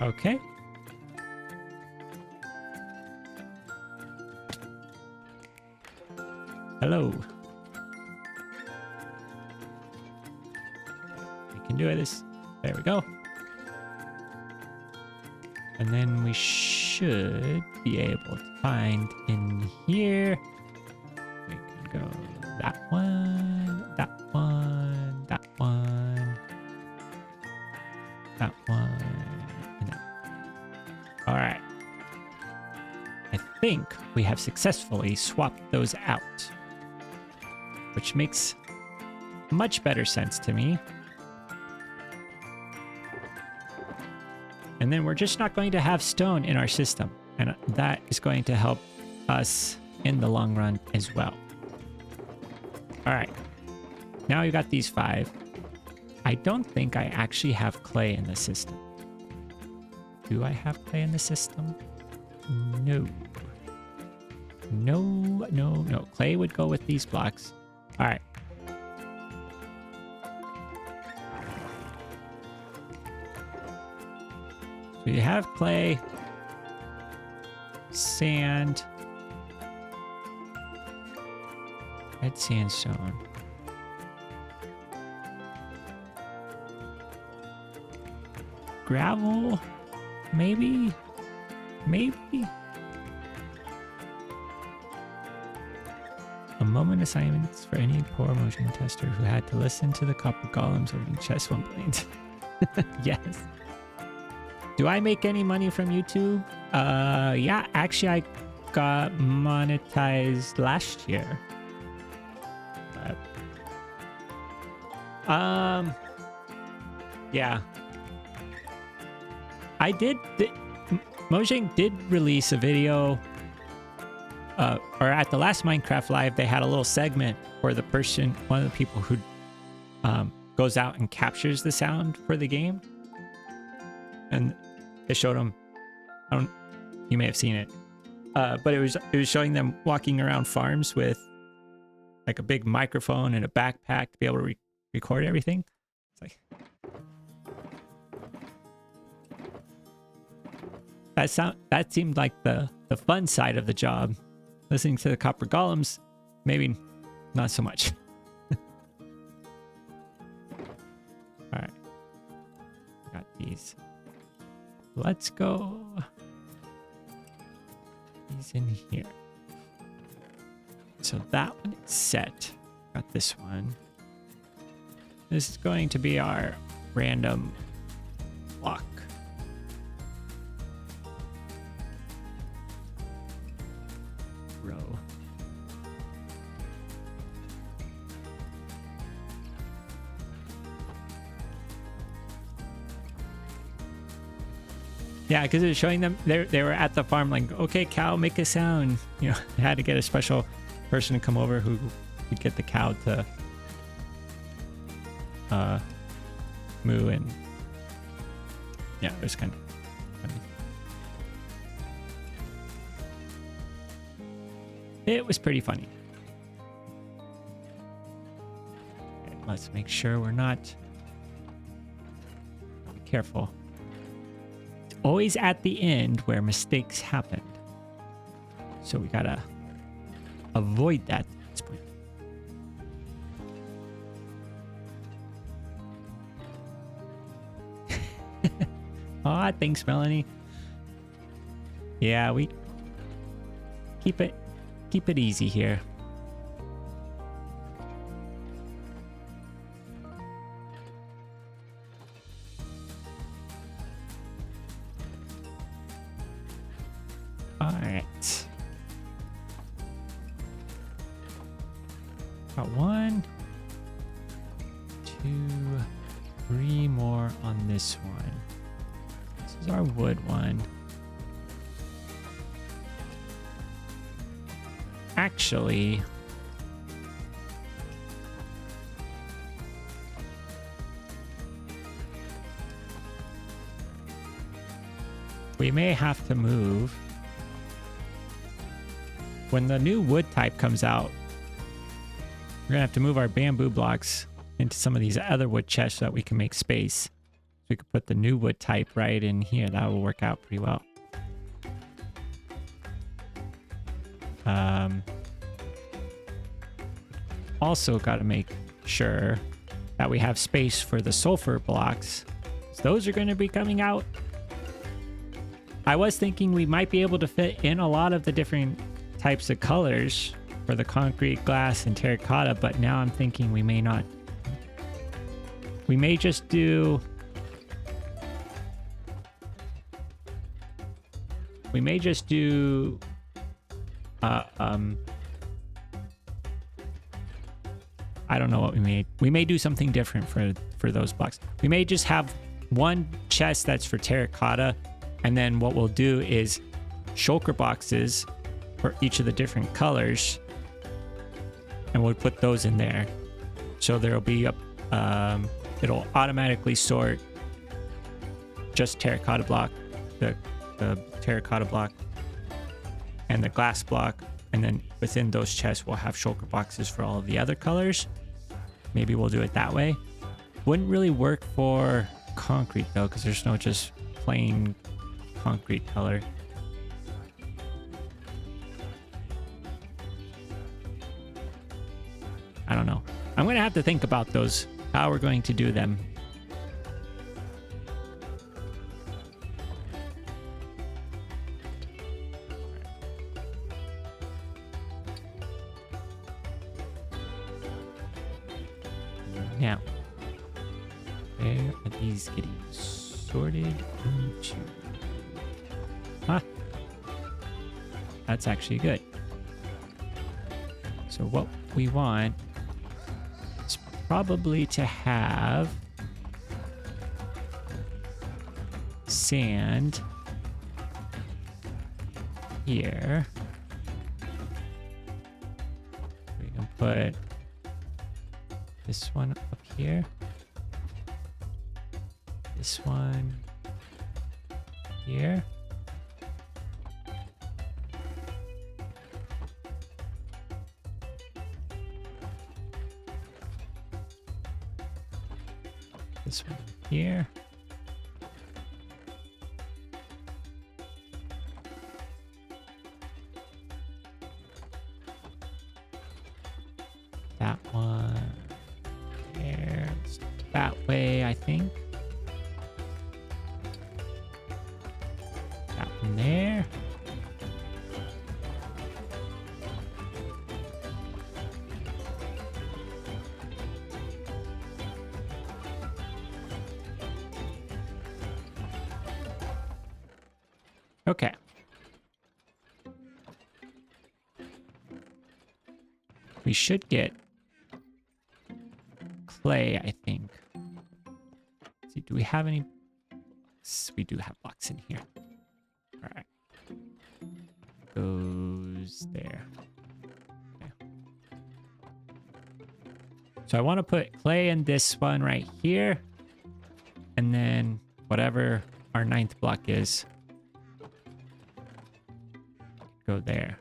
Speaker 1: Okay. Hello. We can do this. There we go. And then we should be able to find in here. We can go that one, that one, that one, that one, and that one. All right. I think we have successfully swapped those out, which makes much better sense to me. And then we're just not going to have stone in our system. And that is going to help us in the long run as well. All right. Now we got these 5. I don't think I actually have clay in the system. Do I have clay in the system? No. No, no, no. Clay would go with these blocks. All right. So you have clay, sand, red sandstone. Gravel, maybe, maybe. A moment assignments for any poor motion tester who had to listen to the copper golems over the chest one blade. Yes. Do I make any money from YouTube? Yeah, actually I got monetized last year. But, yeah. I did, Mojang did release a video, or at the last Minecraft Live, they had a little segment where the person, one of the people who goes out and captures the sound for the game. And it showed them, you may have seen it, but it was showing them walking around farms with like a big microphone and a backpack to be able to record everything. It's like that seemed like the fun side of the job. Listening to the copper golems, maybe not so much. All right, got these. Let's go. He's in here. So that one is set. Got this one. This is going to be our random block. Row. Yeah, because it was showing them they were at the farm like, okay, cow, make a sound. You know, they had to get a special person to come over who could get the cow to moo, and yeah, it was kind of funny. It was pretty funny. Okay, let's make sure we're not. Be careful. Always at the end where mistakes happen. So we gotta avoid that at this point. Aw, thanks, Melanie. Yeah, we keep it easy here. Alright. Got 1, 2, 3 more on this one. This is our wood one. Actually, we may have to move. When the new wood type comes out, we're gonna have to move our bamboo blocks into some of these other wood chests so that we can make space. So we could put the new wood type right in here. That will work out pretty well. Also got to make sure that we have space for the sulfur blocks. So those are going to be coming out. I was thinking we might be able to fit in a lot of the different types of colors for the concrete, glass, and terracotta, but now I'm thinking we may not. We may just do... We may just do... I don't know what we made. We may do something different for those blocks. We may just have one chest that's for terracotta, and then what we'll do is shulker boxes for each of the different colors, and we'll put those in there. So there'll be a, it'll automatically sort just terracotta block, the terracotta block, and the glass block, and then within those chests we'll have shulker boxes for all of the other colors. Maybe we'll do it that way. Wouldn't really work for concrete though, because there's no just plain concrete color. I don't know. I'm gonna have to think about those, how we're going to do them. Now, where are these getting sorted into? Huh. That's actually good. So what we want is probably to have sand here. We can put this one up here. This one here. This one here. That one. There. That way, I think. in there. Okay. We should get clay, I think. Let's see, do we have any? We do have blocks in here. All right. Goes there. Okay. So I want to put clay in this one right here. And then whatever our 9th block is, go there.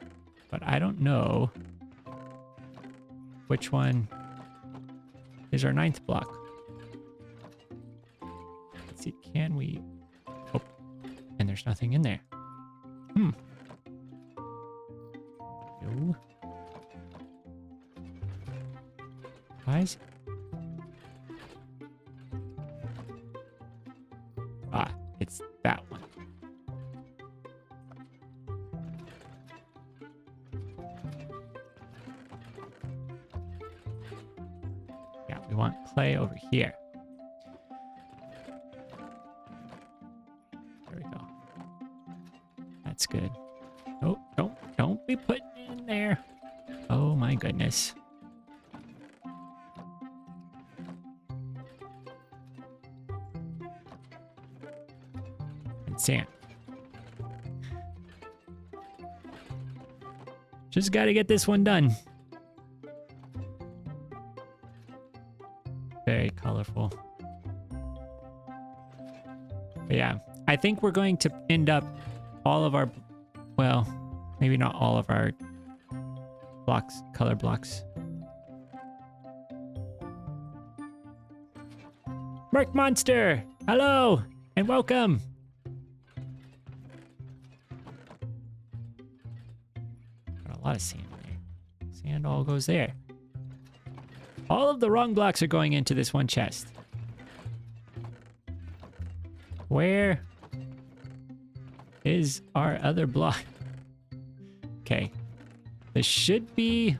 Speaker 1: But I don't know which one is our 9th block. Let's see, can we? Oh, and there's nothing in there. No. Why is it? Ah, it's that one. Yeah, we want clay over here. There we go. That's good. Oh, don't be putting it in there. Oh my goodness. And sand. Just got to get this one done. Very colorful. But yeah, I think we're going to end up all of our, well, maybe not all of our blocks, color blocks. Merc Monster, hello and welcome. Got a lot of sand there. Sand all goes there. All of the wrong blocks are going into this one chest. Where is our other block? Okay. This should be...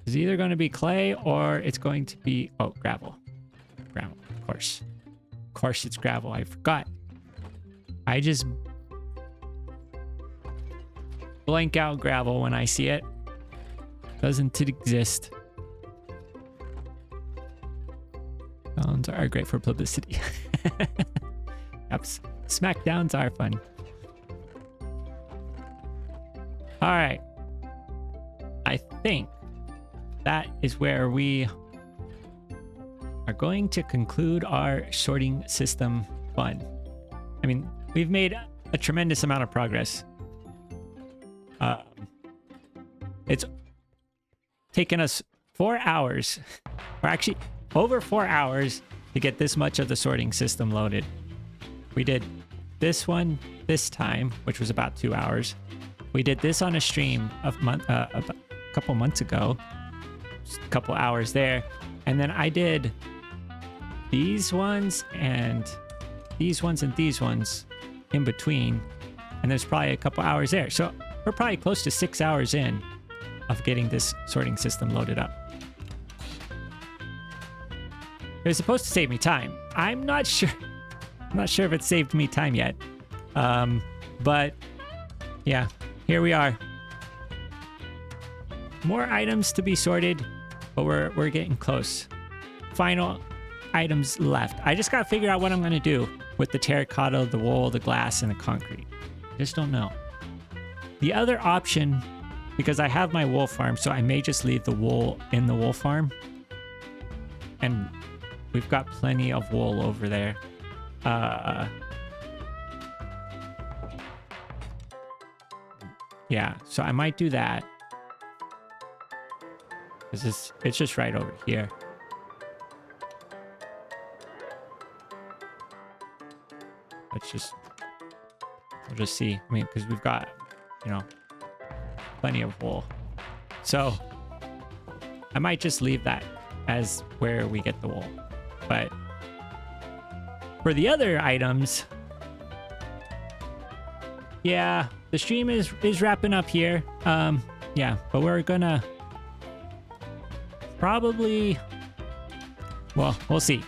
Speaker 1: It's either going to be clay or it's going to be... Oh, gravel. Gravel, of course. Of course it's gravel. I forgot. I just blank out gravel when I see it. Doesn't it exist? Downs are great for publicity. Yep, smackdowns are fun. All right. I think that is where we are going to conclude our sorting system fun. I mean, we've made a tremendous amount of progress. It's taken us 4 hours, or actually over 4 hours, to get this much of the sorting system loaded. We did this one this time, which was about 2 hours. We did this on a stream a couple months ago, just a couple hours there. And then I did these ones and these ones and these ones in between. And there's probably a couple hours there. So we're probably close to 6 hours in of getting this sorting system loaded up. It was supposed to save me time. I'm not sure. I'm not sure if it saved me time yet. But yeah, here we are. More items to be sorted, but we're getting close. Final items left. I just gotta figure out what I'm gonna do with the terracotta, the wool, the glass, and the concrete. Just don't know. The other option, because I have my wool farm, so I may just leave the wool in the wool farm. And we've got plenty of wool over there. Yeah, so I might do that. It's just right over here. We'll just see. I mean, because we've got, plenty of wool. So I might just leave that as where we get the wool. But for the other items, yeah, the stream is wrapping up here. Yeah, but we're gonna probably, well, we'll see.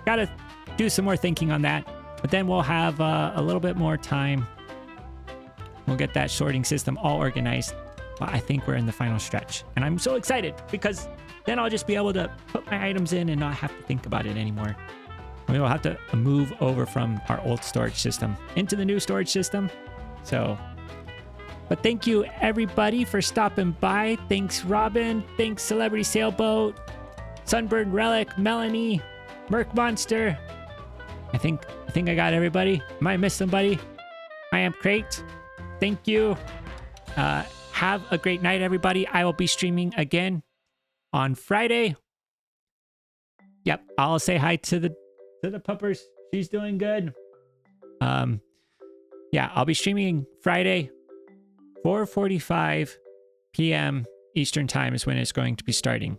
Speaker 1: Gotta do some more thinking on that, but then we'll have a little bit more time. We'll get that sorting system all organized. But I think we're in the final stretch, and I'm so excited because then I'll just be able to put my items in and not have to think about it anymore. We will have to move over from our old storage system into the new storage system. So, but thank you everybody for stopping by. Thanks Robin. Thanks Celebrity Sailboat, Sunbird Relic, Melanie, Merc Monster. I think I got everybody. Might miss somebody. I am Crate. Thank you. Have a great night, everybody. I will be streaming again on Friday. Yep, I'll say hi to the puppers. She's doing good. Yeah, I'll be streaming Friday, 4:45 p.m. Eastern time is when it's going to be starting.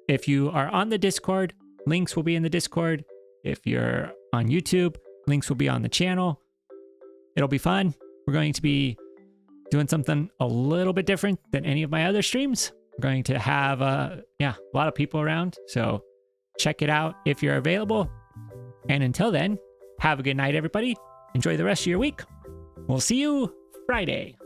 Speaker 1: If you are on the Discord, links will be in the Discord. If you're on YouTube, links will be on the channel. It'll be fun. We're going to be doing something a little bit different than any of my other streams. We're going to have a lot of people around, so check it out if you're available. And until then, have a good night, everybody. Enjoy the rest of your week. We'll see you Friday.